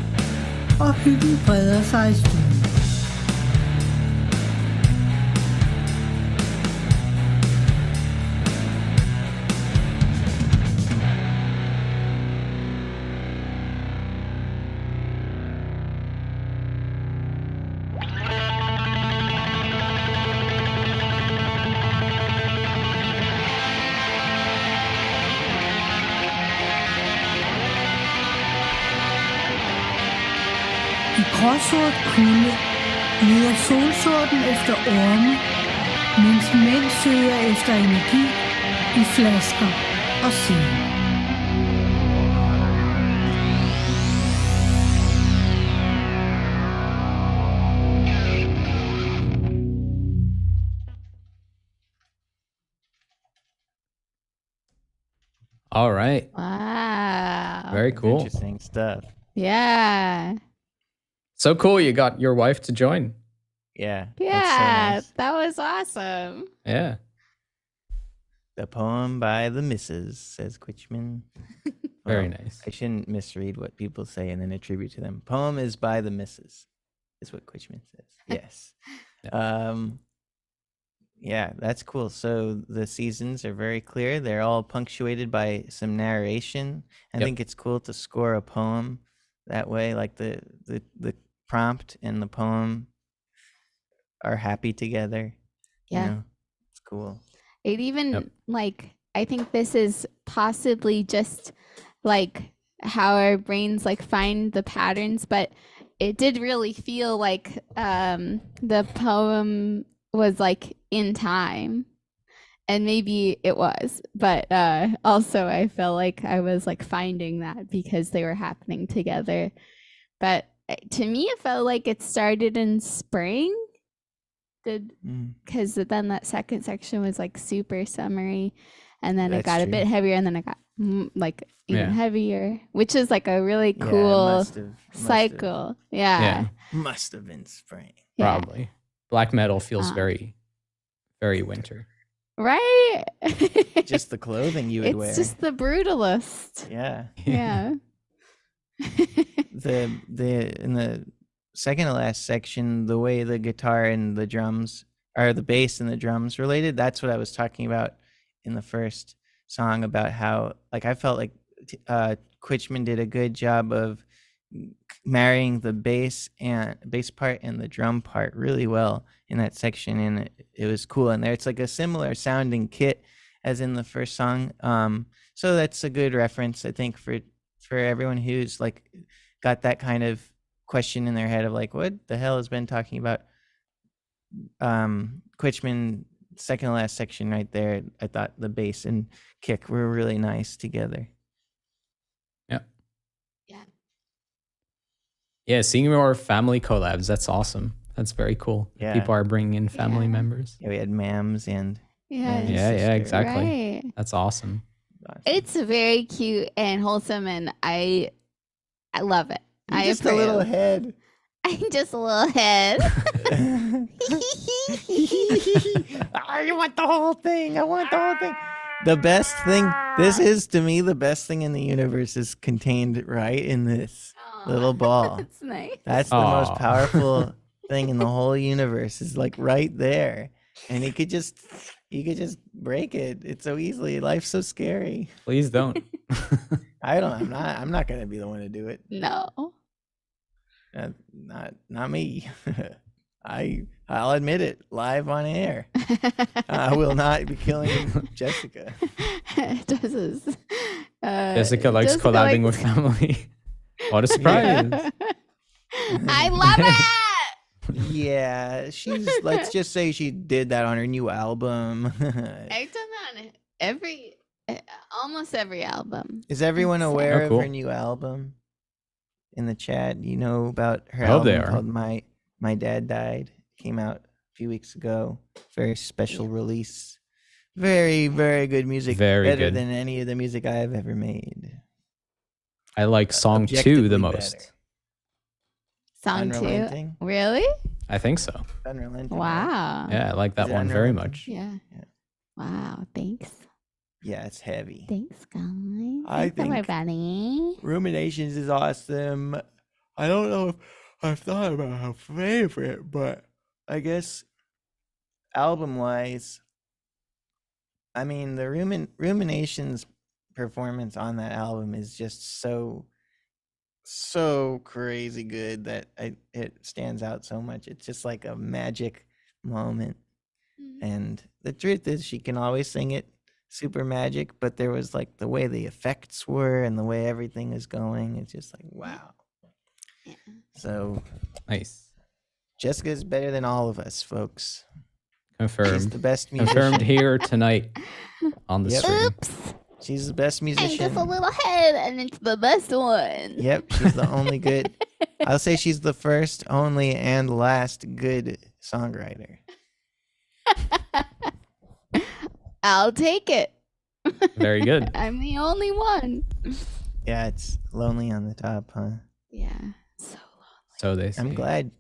og hyggen breder sig i stuen. I gråsort kulde leder solsorten efter orme, mens mænd søger efter energi i flasker og scene. All right. Wow. Very cool. Interesting stuff. Yeah. So cool you got your wife to join. Yeah. Yeah. That's so nice. That was awesome. Yeah. The poem by the missus, says Quitchman. Very Well, nice. I shouldn't misread what people say and then attribute to them. Poem is by the missus, is what Quitchman says. Yes. Yeah, that's cool. So the seasons are very clear. They're all punctuated by some narration. I Yep. think it's cool to score a poem that way, like the prompt and the poem are happy together. Yeah. You know? It's cool. It even Yep. like I think this is possibly just like how our brains like find the patterns, but it did really feel like the poem was like in time, and maybe it was, but also I felt like I was like finding that because they were happening together. But to me it felt like it started in spring, because then that second section was like super summery, and then it That's got a true. bit heavier, and then it got like even Yeah. heavier, which is like a really Yeah, cool must have cycle. Yeah. Yeah. Must have been spring. Yeah. Probably. Black metal feels Uh, very, very winter. Right? Just the clothing you would it's wear. just the brutalist. Yeah. Yeah. The in the second to last section, the way the guitar and the drums are the bass and the drums related, that's what I was talking about in the first song, about how like I felt like Quitchman did a good job of marrying the bass part and the drum part really well in that section, and it was cool in there. It's like a similar sounding kit as in the first song, so that's a good reference, I think, for everyone who's like got that kind of question in their head of like, what the hell has Ben talking about? Quitchman, second to last section right there, I thought the bass and kick were really nice together. Yeah, seeing more family collabs, that's awesome. That's very cool. Yeah. People are bringing in family Yeah. members. Yeah, we had Mams and Yeah. Mams' Yeah, sister. exactly. Right. That's awesome. Awesome. It's very cute and wholesome, and I love it. You're I just a little approve. head. I'm just a little head. I want the whole thing. I want the whole thing. The best thing, this is to me the best thing in the universe is contained right in this little ball. That's nice. That's the most Aw. powerful thing in the whole universe, is like right there. And you could just break it. It's so easily. Life's so scary. Please don't. I'm not gonna be the one to do it. No. Not me. I'll admit it live on air. I will not be killing Jessica. Jessica likes collabing with family. What a surprise. I love it. Yeah, let's just say she did that on her new album. I've done that on almost every album. Is everyone That's aware Oh, of cool. her new album? In the chat, you know about her I hope they album are. called My Dad Died. Came out a few weeks ago. Very special release. Very, very good music. Very better good. than any of the music I have ever made. I like song 2 Objectively the better. most. Song 2. Unrelenting. Really? I think so. Unrelenting. Wow. Yeah, I like that Is it one very Unrelenting? much. Yeah. Yeah. Wow. Thanks. Yeah, it's heavy. Thanks, guys. I Thanks, think- everybody. Ruminations is awesome. I don't know if I've thought about a favorite, but I guess album wise, I mean, the Ruminations performance on that album is just so crazy good that it stands out so much. It's just like a magic moment. And the truth is, she can always sing it super magic, but there was like the way the effects were and the way everything is going. It's just like, wow. Yeah. So Nice. Jessica's better than all of us, folks. She's Confirmed. the best musician. Confirmed here tonight on the Yep. stream. Oops. She's the best I'm musician. just a little head, and it's the best one. Yep, she's the only good. I'll say she's the first, only, and last good songwriter. I'll take it. Very good. I'm the only one. Yeah, it's lonely on the top, huh? Yeah. So long. So they say. I'm glad.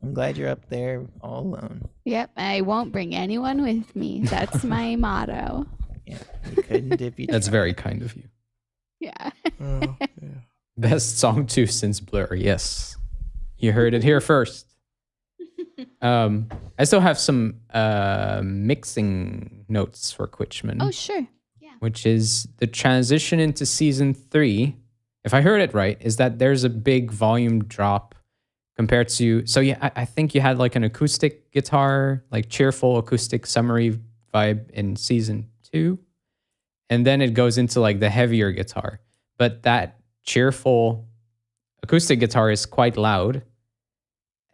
I'm glad you're up there all alone. Yep. I won't bring anyone with me. That's my motto. Yeah, you couldn't if you That's tried. very kind of you. Yeah. Oh, yeah. Best song 2 since Blur. Yes. You heard it here first. I still have some mixing notes for Quitchman, Oh, sure. Yeah. which is the transition into season 3. If I heard it right, is that there's a big volume drop compared to. So yeah, I think you had like an acoustic guitar, like cheerful acoustic summary vibe in season 2, and then it goes into like the heavier guitar. But that cheerful acoustic guitar is quite loud,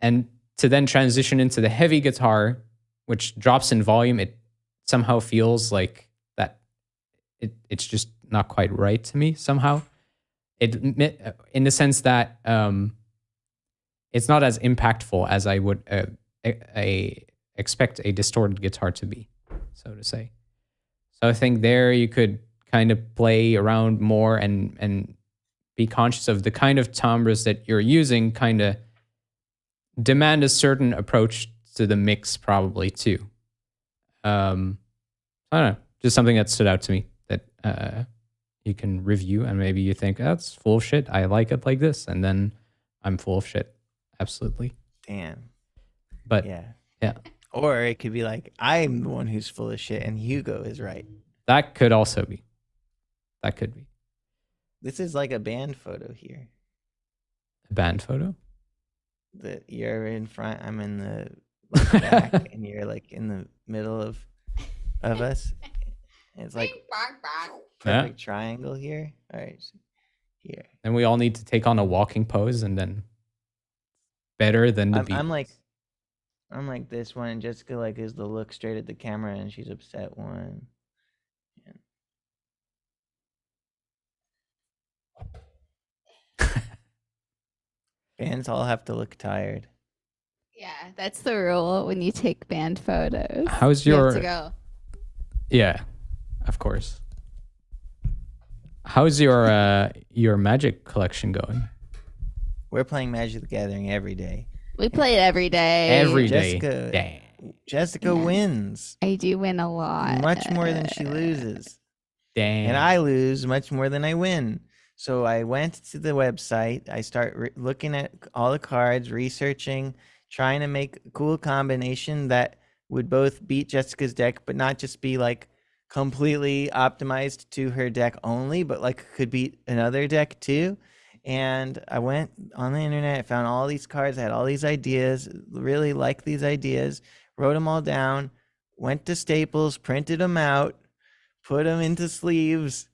and to then transition into the heavy guitar, which drops in volume, it somehow feels like that it's just not quite right to me somehow. It, in the sense that it's not as impactful as I would expect a distorted guitar to be, so to say. So I think there you could kind of play around more and be conscious of the kind of timbres that you're using, kind of demand a certain approach to the mix probably too. I don't know, just something that stood out to me that you can review, and maybe you think that's full of shit, I like it like this, and then I'm full of shit. Absolutely. Damn. But Yeah. Or it could be like, I'm the one who's full of shit and Hugo is right. that could also be. That could be. This is like a band photo here. A band photo? That you're in front, I'm in the like, back, and you're like in the middle of us. It's like perfect triangle here. All right, so here. And we all need to take on a walking pose, and then better than the beat. I'm like this one, and Jessica like is the look straight at the camera, and she's upset one. Bands all have to look tired. Yeah, that's the rule when you take band photos. How's You your have to go. Yeah, of course. How's your magic collection going? We're playing Magic the Gathering every day. We play it every day. Every day. Jessica- Dang. Jessica wins I do win a lot. much more than she loses. Dang. And I lose much more than I win. So I went to the website. I start looking at all the cards, researching, trying to make a cool combination that would both beat Jessica's deck, but not just be like completely optimized to her deck only, but like could beat another deck too. And I went on the internet, I found all these cards, I had all these ideas, really liked these ideas, wrote them all down, went to Staples, printed them out, put them into sleeves,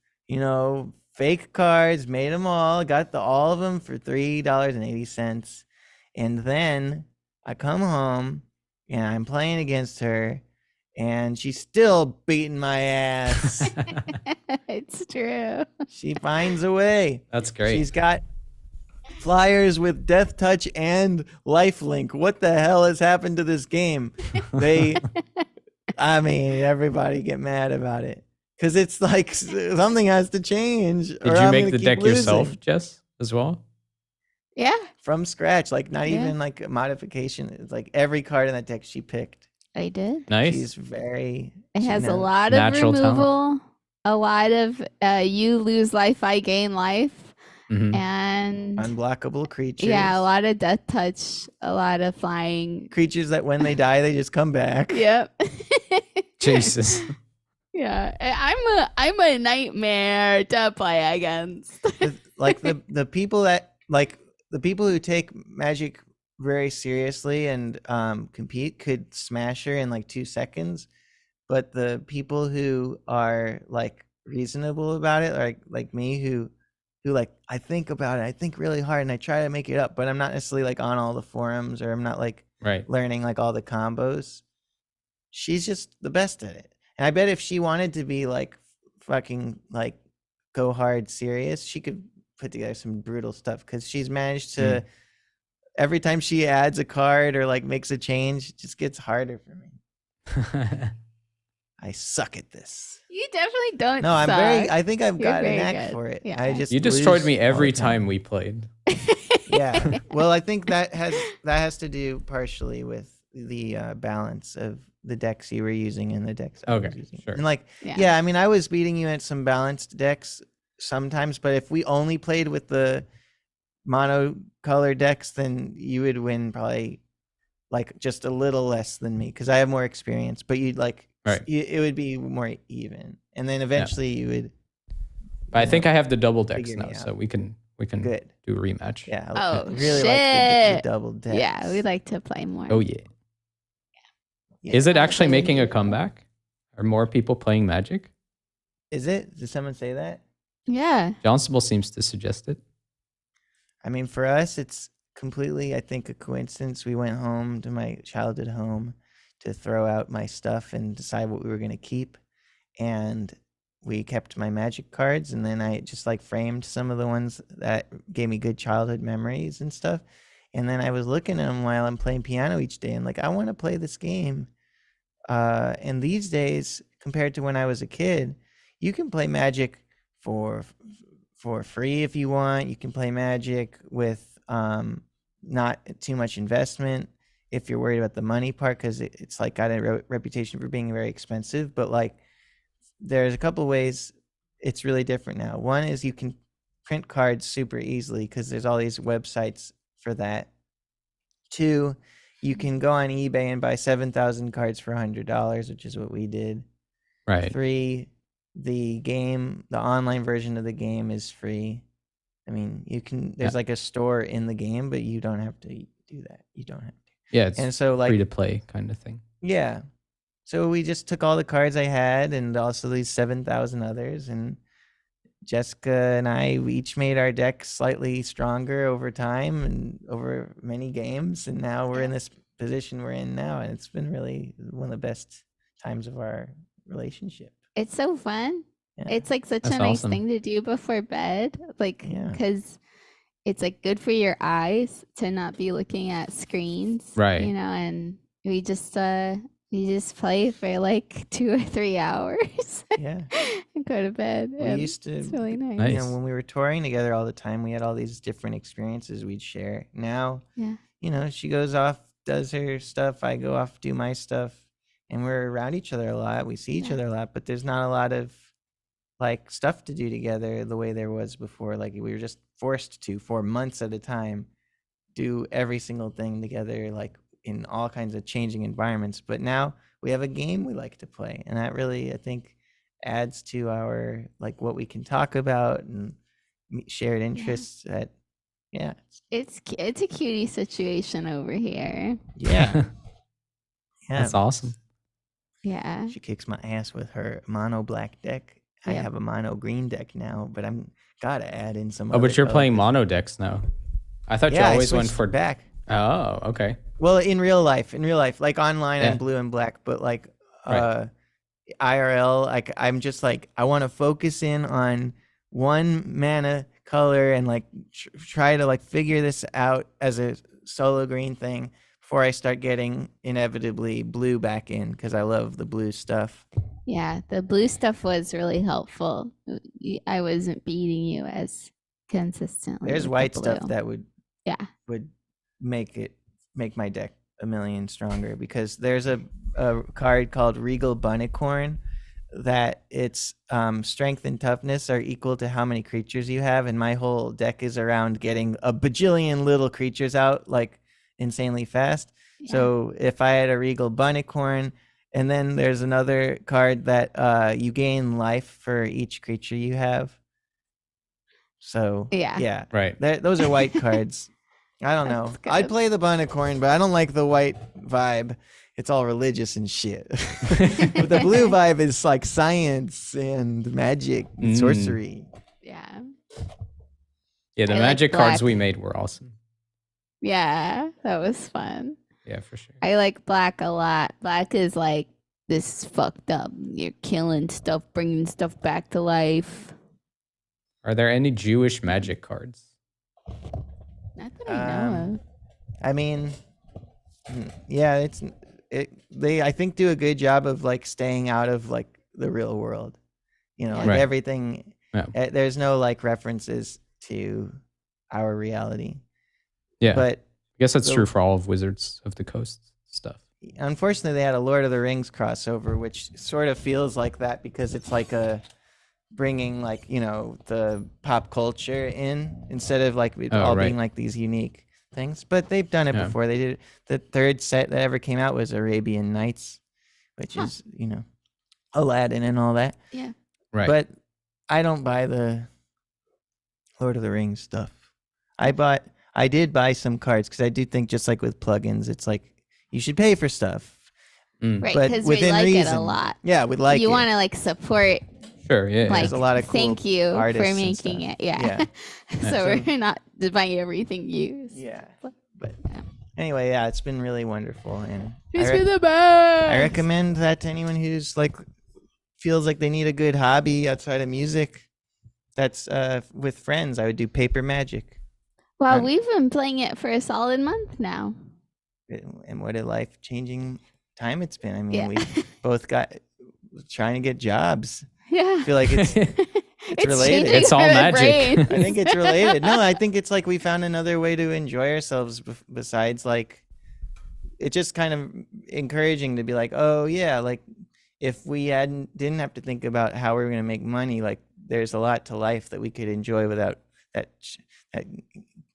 fake cards, made them all, got all of them for $3.80. And then I come home and I'm playing against her and she's still beating my ass. It's true. She finds a way. That's great. She's got flyers with Death Touch and Lifelink. What the hell has happened to this game? Everybody get mad about it. Because it's like something has to change. Did you make the deck yourself, Jess, as well? Yeah, From scratch, like not even like a modification. It's like every card in that deck she picked. I did. Nice. She's very. It she has a knows. lot of Natural talent. removal, a lot of you lose life, I gain life, Mhm. and Unblockable creatures. yeah, a lot of death touch, a lot of flying. Creatures that when they die, they just come back. Yep. Jesus. Yeah, I'm a nightmare to play against. Like the people that like the people who take Magic very seriously and compete could smash her in like 2 seconds, but the people who are like reasonable about it, like me, who like I think about it, I think really hard and I try to make it up, but I'm not necessarily like on all the forums or I'm not like Right. learning like all the combos. She's just the best at it. And I bet if she wanted to be like fucking like go hard serious, she could put together some brutal stuff because she's managed to every time she adds a card or like makes a change, it just gets harder for me. I suck at this. You definitely don't. No, suck. I think I've You're got a very knack good. for it. Yeah. I just You destroyed lose me all every the time we played. Yeah. Well, I think that has to do partially with the balance of the decks you were using and the decks I was Okay, using. sure. And like, Yeah. yeah, I mean, I was beating you at some balanced decks sometimes, but if we only played with the mono color decks, then you would win probably like just a little less than me because I have more experience. But you'd like, Right. it would be more even, and then eventually you would. But I think I have the double decks figure me now, out. so we can Good. do a rematch. Yeah. Oh, I really like the shit. double decks. Yeah, we like to play more. Oh yeah. Yeah. Is it actually making a comeback? Are more people playing Magic? Is it? Did someone say that? Yeah. Johnstable seems to suggest it. I mean, for us, it's completely, I think, a coincidence. We went home to my childhood home to throw out my stuff and decide what we were going to keep. And we kept my Magic cards. And then I just like framed some of the ones that gave me good childhood memories and stuff. And then I was looking at them while I'm playing piano each day and like, I want to play this game. And these days, compared to when I was a kid, you can play Magic for free if you want. You can play Magic with not too much investment if you're worried about the money part, because it's like got a reputation for being very expensive. But like, there's a couple ways it's really different now. One is you can print cards super easily because there's all these websites for that. Two, you can go on eBay and buy 7,000 cards for $100, which is what we did. Right. Three, the online version of the game is free. I mean, there's like a store in the game, but you don't have to do that. You don't have to. Yeah, it's and so like free to play kind of thing. Yeah. So we just took all the cards I had and also these 7,000 others, and Jessica and we each made our deck slightly stronger over time and over many games, and now we're in this position we're in now, and it's been really one of the best times of our relationship. It's so fun. Yeah. It's like such That's a nice awesome. thing to do before bed, like Yeah. because it's like good for your eyes to not be looking at screens, Right. You know, and we just play for like 2 or 3 hours, Yeah. and go to bed. We and used to, it's really nice. Nice. you know, when we were touring together all the time, we had all these different experiences we'd share. Now, Yeah. you know, she goes off, does her stuff, I go off, do my stuff, and we're around each other a lot. We see each Yeah. other a lot, but there's not a lot of like stuff to do together the way there was before. Like we were just forced to, for months at a time, do every single thing together, like in all kinds of changing environments. But now we have a game we like to play, and that really, I think, adds to our like what we can talk about and shared interests. It's a cutie situation over here. Yeah. That's awesome. Yeah. She kicks my ass with her mono black deck. I Yep. have a mono green deck now, but I'm gotta add in some. Oh, but other you're playing colors. mono decks now. I thought you Yeah, always I went switched for back. Oh, okay. Well, in real life, like online, Yeah. I'm blue and black, but like Right. IRL, like I'm just like I want to focus in on one mana color and like try to like figure this out as a solo green thing before I start getting inevitably blue back in, because I love the blue stuff. Yeah, the blue stuff was really helpful. I wasn't beating you as consistently. There's with the white stuff blue. that would make my deck a million stronger, because there's a card called Regal Bunnicorn that its strength and toughness are equal to how many creatures you have, and my whole deck is around getting a bajillion little creatures out like insanely fast. Yeah. So if I had a Regal Bunnicorn, and then there's another card that you gain life for each creature you have. So Yeah. Right. those are white cards. I don't know. That's I'd good. play the Bunnicorn, but I don't like the white vibe. It's all religious and shit. But the blue vibe is like science and magic and sorcery. Yeah. Yeah, the I like magic cards black. we made were awesome. Yeah, that was fun. Yeah, for sure. I like black a lot. Black is like, this is fucked up. You're killing stuff, bringing stuff back to life. Are there any Jewish magic cards? Not that I know of. I mean, yeah, they I think do a good job of like staying out of like the real world. You know, like Right. everything. Yeah. There's no like references to our reality. Yeah. But I guess that's the- true for all of Wizards of the Coast stuff. unfortunately, they had a Lord of the Rings crossover, which sort of feels like that, because it's like a bringing like, you know, the pop culture in instead of like it all right. being like these unique things. But they've done it Yeah. before. They did the third set that ever came out was Arabian Nights, which Huh. is, you know, Aladdin and all that. Yeah. Right. But I don't buy the Lord of the Rings stuff. I did buy some cards because I do think, just like with plugins, it's like you should pay for stuff. Right, but because we within like it reason. a lot. Yeah, we'd like you it. want to like support, sure, yeah. like, There's a lot of cool thank you for artists and making stuff. it. Yeah. so So- we're not buying everything used. Yeah. But- But Yeah. anyway, yeah, it's been really wonderful, and It's I, for the best. I recommend that to anyone who's like feels like they need a good hobby outside of music. That's with friends. I would do paper magic. Well, Um, we've been playing it for a solid month now. And what a life changing time it's been. I mean, Yeah. we both got trying to get jobs. Yeah. I feel like it's related. changing It's all my magic. brain. I think it's related. No, I think it's like we found another way to enjoy ourselves besides like it's just kind of encouraging to be like, oh yeah, like if we didn't have to think about how we were going to make money, like there's a lot to life that we could enjoy without that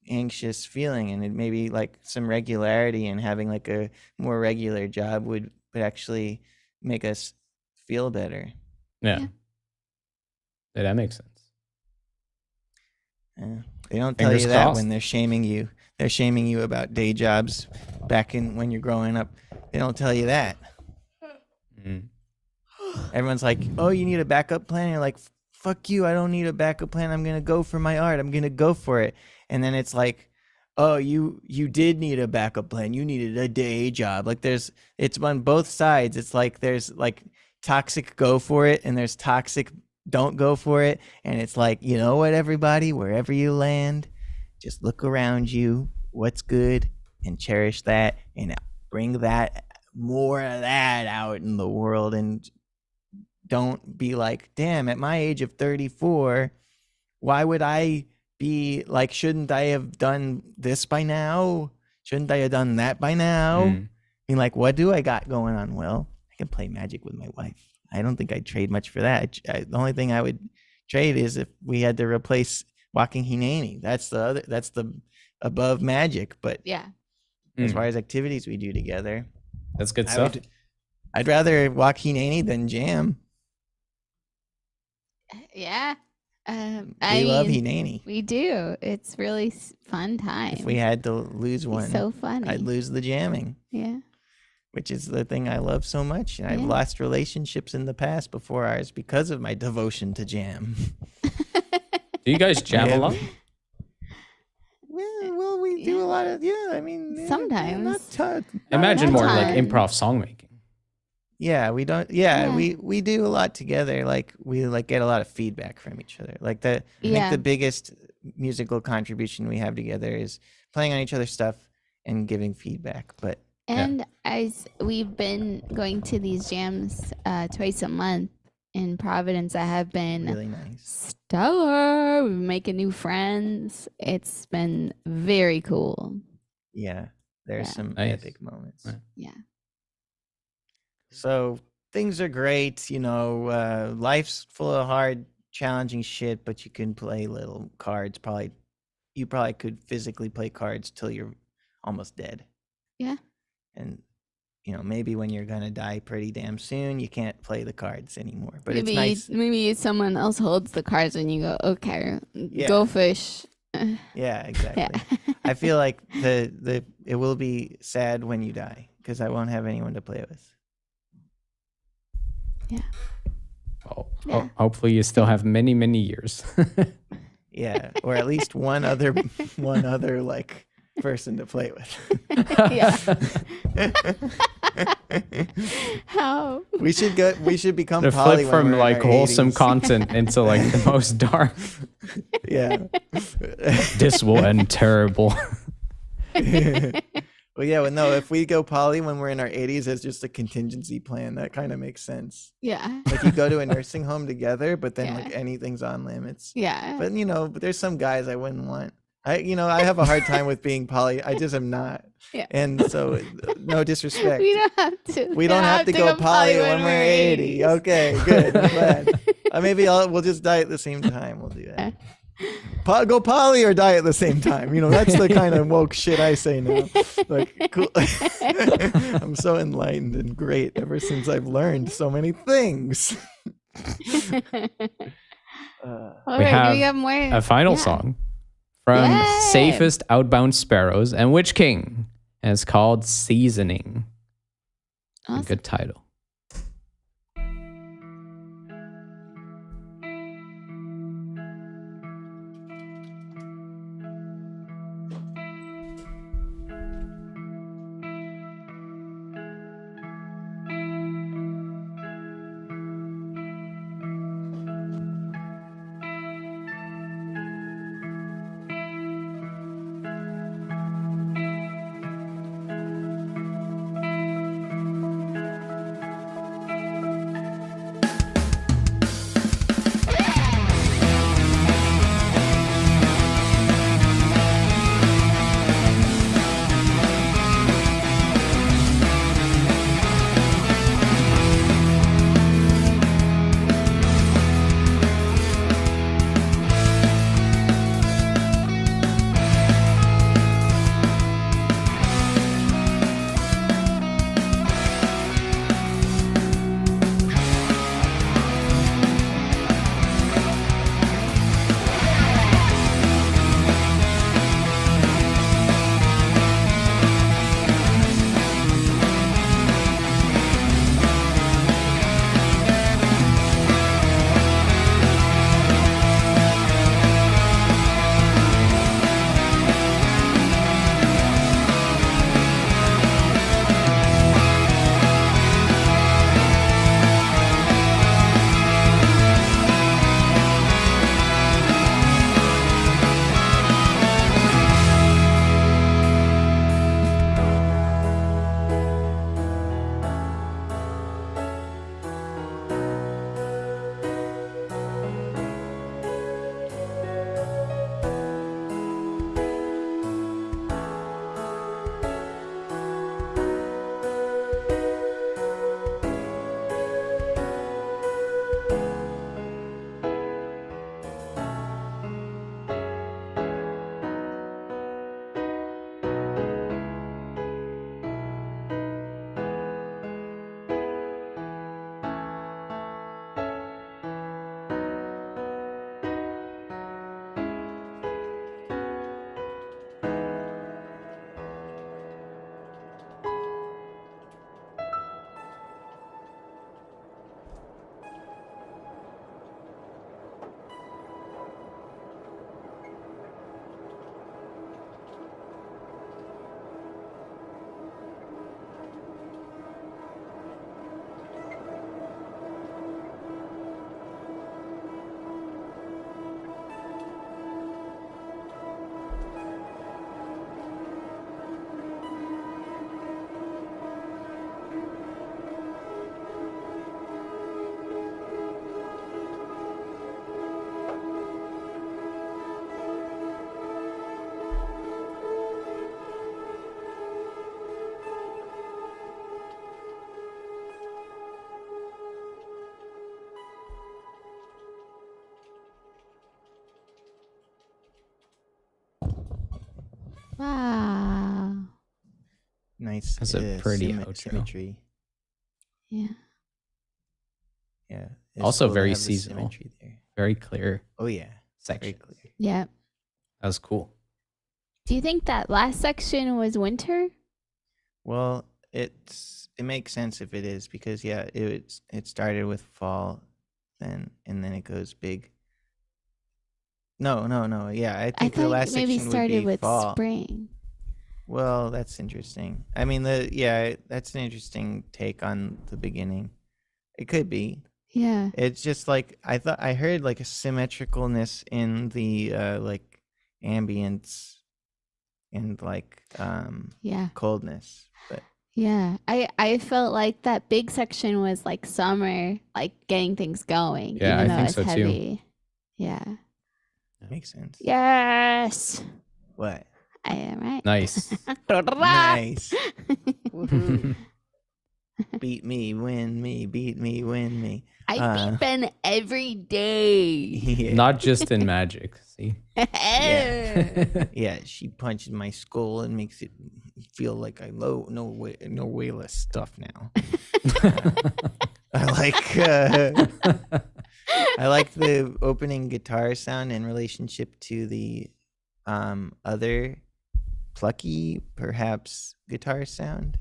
anxious feeling, and it maybe like some regularity and having like a more regular job would actually make us feel better. Yeah. Yeah. Yeah, that makes sense. Yeah. They don't tell Fingers you that crossed. when they're shaming you. They're shaming you about day jobs back in when you're growing up. They don't tell you that. Mm. Everyone's like, "Oh, you need a backup plan." And you're like, "Fuck you! I don't need a backup plan. I'm gonna go for my art. I'm gonna go for it." And then it's like, "Oh, you did need a backup plan. You needed a day job." Like it's on both sides. It's like there's like toxic go for it, and there's toxic don't go for it. And it's like, you know what, everybody, wherever you land, just look around you, what's good, and cherish that, and bring that more of that out in the world, and don't be like, damn, at my age of 34, why would I be like, shouldn't I have done this by now? Shouldn't I have done that by now? I mean, like, what do I got going on? Well, I can play Magic with my wife. I don't think I'd trade much for that. The only thing I would trade is if we had to replace walking Hineni. That's the above Magic. But Yeah. as far as activities we do together, That's good stuff. I'd rather walk Hineni than jam. Yeah. We love Hineni. We do. It's really fun time. If we had to lose one, It's so funny. I'd lose the jamming, Yeah. which is the thing I love so much. And I've Yeah. lost relationships in the past before ours because of my devotion to jam. Do you guys jam Yeah. a lot? Well, we do a lot of, I mean, Sometimes. not Imagine more like Sometimes. improv songmaking. Yeah, we don't. Yeah, we do a lot together. Like we like get a lot of feedback from each other. Like I think the biggest musical contribution we have together is playing on each other's stuff and giving feedback. But And as we've been going to these jams twice a month in Providence, I have been really nice. stellar. We've been making new friends. It's been very cool. Yeah, there's Yeah. some Nice. epic moments. Yeah. Yeah. So things are great. Life's full of hard, challenging shit, but you can play little cards. You probably could physically play cards till you're almost dead. Yeah. And maybe when you're gonna die pretty damn soon, you can't play the cards anymore. But maybe it's nice. maybe someone else holds the cards and you go, okay, Yeah. go fish. Yeah, exactly. Yeah. I feel like it will be sad when you die because I won't have anyone to play with. Well, Yeah. hopefully you still have many, many years. Yeah, or at least one other like person to play with. Yeah. How? We should become To poly flip when from we're in like our wholesome 80s. content into like the most dark. Yeah. This will end terrible. Well, yeah, no, if we go poly when we're in our 80s as just a contingency plan, that kind of makes sense. Yeah. Like you go to a nursing home together, but then Yeah. like anything's on limits. Yeah. But but there's some guys I wouldn't want. I have a hard time with being poly. I just am not. Yeah. And so no disrespect. We don't have to. We don't have to go poly when we're 80. Okay, good. I'm glad. Maybe we'll just die at the same time. We'll do that. Go poly or die at the same time. That's the kind of woke shit I say now. Like, cool. I'm so enlightened and great ever since I've learned so many things. All We right, do we have have more? A final Yeah. song from Yay! Safest Outbound Sparrows and Witch King. And it's called Seasoning. A Awesome. good title. Wow. Nice. That's a pretty outro. symmetry. Yeah. Yeah. It's Also cool to very have the seasonal. symmetry there. Very clear Oh yeah. section. Very clear. Yeah. That was cool. Do you think that last section was winter? Well, it makes sense if it is because it started with fall, and then it goes big. No. Yeah, I I think the thought last maybe section would started be with fall. spring. Well, that's interesting. I mean, that's an interesting take on the beginning. It could be. Yeah. It's just like I heard like a symmetricalness in the like ambience and like Yeah. coldness, but Yeah. I felt like that big section was like summer, like getting things going. Yeah, even I though think it's so too. heavy. Yeah. makes sense. Yes. What? I am right. Nice. Nice. Woohoo. Beat me, win me, beat me, win me. I beat Ben every day. Yeah. Not just in Magic. See? Yeah, she punches my skull and makes it feel like I know way less stuff now. I like the opening guitar sound in relationship to the other plucky, perhaps guitar sound.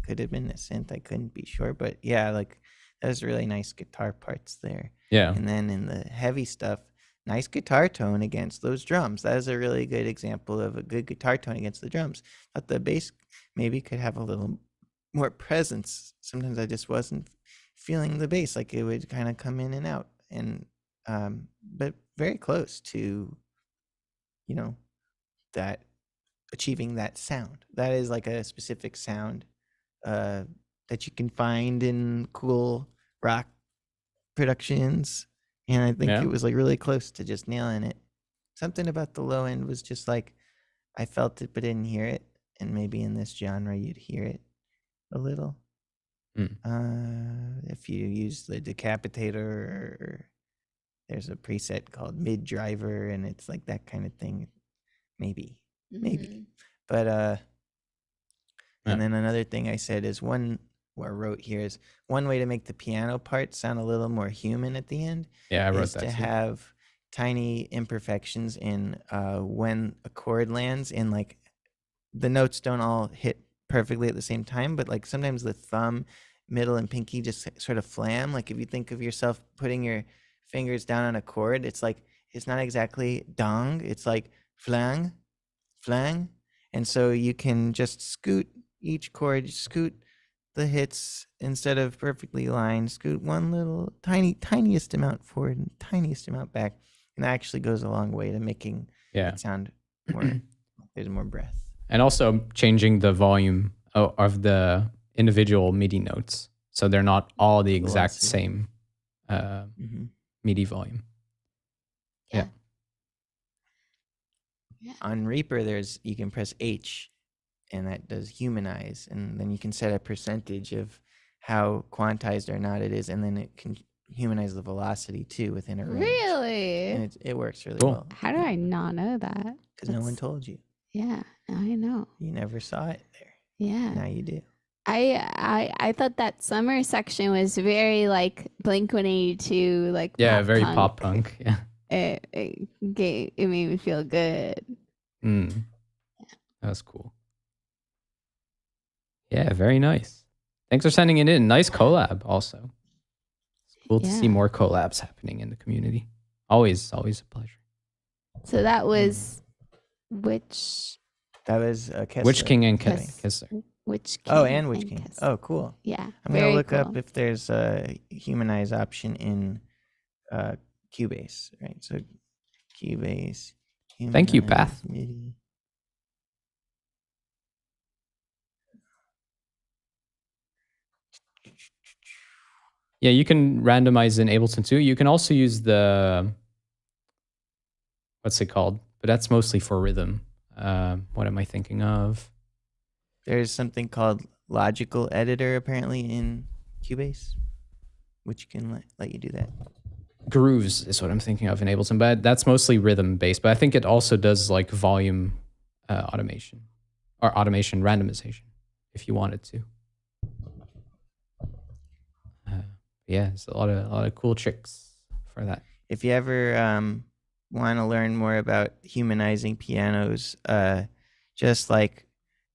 Could have been a synth, I couldn't be sure, but yeah, like there's really nice guitar parts there. Yeah. And then in the heavy stuff, nice guitar tone against those drums. That is a really good example of a good guitar tone against the drums. But the bass maybe could have a little more presence. Sometimes I just wasn't feeling the bass, like it would kind of come in and out. And but very close to, that achieving that sound. That is like a specific sound that you can find in cool rock productions. And I think Yeah. it was like really close to just nailing it. Something about the low end was just like I felt it but didn't hear it. And maybe in this genre you'd hear it a little. If you use the decapitator, or there's a preset called mid driver, and it's like that kind of thing. Maybe. But Yeah. and then another thing I said is what I wrote here is one way to make the piano part sound a little more human at the end. Yeah, I wrote is that to too. have tiny imperfections in when a chord lands, and like the notes don't all hit perfectly at the same time, but like sometimes the thumb, middle, and pinky just sort of flam. Like if you think of yourself putting your fingers down on a chord, it's like it's not exactly dong, it's like flang, and so you can just scoot each chord, scoot the hits instead of perfectly lined, scoot one little tiniest amount forward and tiniest amount back, and that actually goes a long way to making it sound more there's more breath. And also changing the volume of the individual MIDI notes, so they're not all the exact same MIDI volume. Yeah. On Reaper, you can press H, and that does humanize, and then you can set a percentage of how quantized or not it is, and then it can humanize the velocity too within a range. Really? And it works really Cool. well. How do I not know that? Because no one told you. Yeah, I know. You never saw it there. Yeah. Now you do. I thought that summer section was very like Blink-182, like Very punk. pop punk. Yeah. It made me feel good. That was cool. Yeah, very nice. Thanks for sending it in. Nice collab also. It's cool to see more collabs happening in the community. Always a pleasure. So that was which? That was Kessler. Witch King and Kess- Kessler. Witch King. Oh, and Witch King. Kessler. Oh, cool. Yeah. I'm very gonna look cool. up if there's a humanize option in Cubase, right? So Cubase. Thank you, humanize Path. MIDI. Yeah, you can randomize in Ableton too. You can also use the, what's it called? But that's mostly for rhythm. What am I thinking of? There's something called Logical Editor apparently in Cubase, which can let you do that. Grooves is what I'm thinking of in Ableton, but that's mostly rhythm based. But I think it also does like volume automation or automation randomization if you wanted to. Yeah, it's a lot of cool tricks for that. If you ever want to learn more about humanizing pianos, just like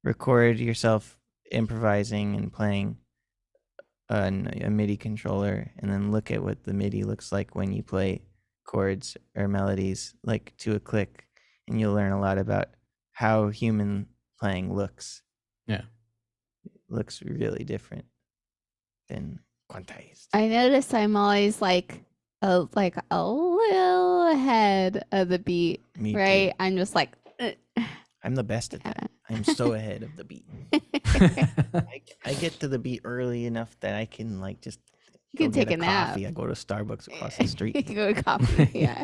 record yourself improvising and playing a MIDI controller, and then look at what the MIDI looks like when you play chords or melodies like to a click, and you'll learn a lot about how human playing looks. Yeah. Looks really different than quantized. I notice I'm always like a little ahead of the beat, Me too. right? I'm just like, I'm the best at that. I'm so ahead of the beat. I get to the beat early enough that I can like just You can go get take a nap. coffee. I go to Starbucks across the You street. can go to coffee. Yeah.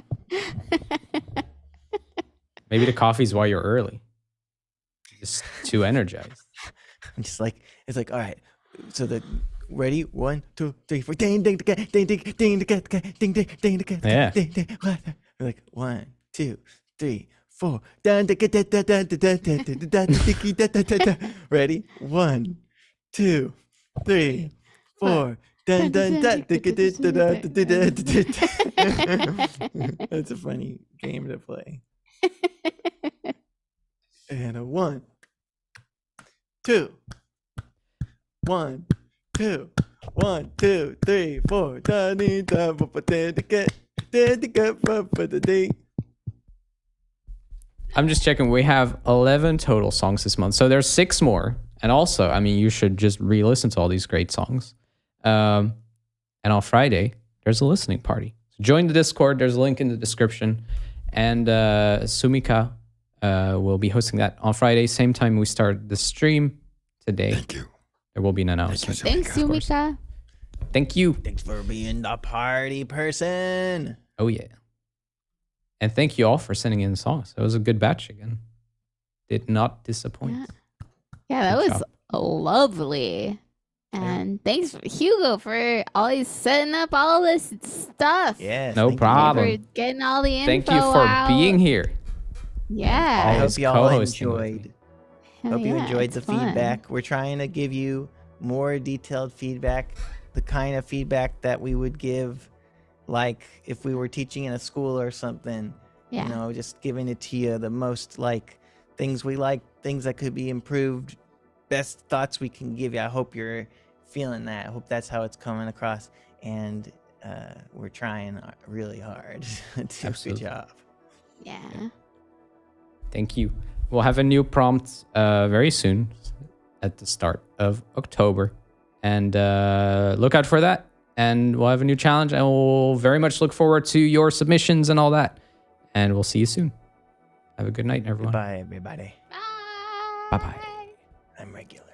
Maybe the coffee's why you're early. Just too energized. I'm just like, it's like, all right. So the ready, 1, 2, 3, 4. Ding ding ding ding ding ding ding ding ding ding ding. Yeah. Ding ding. Like 1, 2, 3, 4. Dun dun dun dun dun dun dun dun dun dun. Ready, 1, 2, 3, 4. Dun dun dun. That's a funny game to play. And a 1, 2, 1, 2, 1, 2, 3, 4. I'm just checking. We have 11 total songs this month. So there's 6 more. And also, I mean, you should just re-listen to all these great songs. And on Friday, there's a listening party. So join the Discord. There's a link in the description. And Sumika will be hosting that on Friday, same time we start the stream today. Thank you. There will be an announcement. Thanks, of course. Sumika. Thank you. Thanks for being the party person. Oh, yeah. And thank you all for sending in songs. It was a good batch again. Did not disappoint. Yeah, that Good was job. lovely. And thanks, Hugo, for always setting up all this stuff. Yes. No thank you. problem. For getting all the info Thank you for out. being here. Yeah. I Always hope y'all co-hosting with me. enjoyed. Hell Hope you yeah, enjoyed it's the fun. feedback. We're trying to give you more detailed feedback, the kind of feedback that we would give like if we were teaching in a school or something. Yeah. You know, just giving it to you the most like things we like, things that could be improved, best thoughts we can give you. I hope you're feeling that. I hope that's how it's coming across. And we're trying really hard to do a Absolutely. good job. Yeah. Thank you. We'll have a new prompt very soon at the start of October. And look out for that. And we'll have a new challenge. And we'll very much look forward to your submissions and all that. And we'll see you soon. Have a good night, everyone. Goodbye, everybody. Bye. Bye-bye. I'm regular.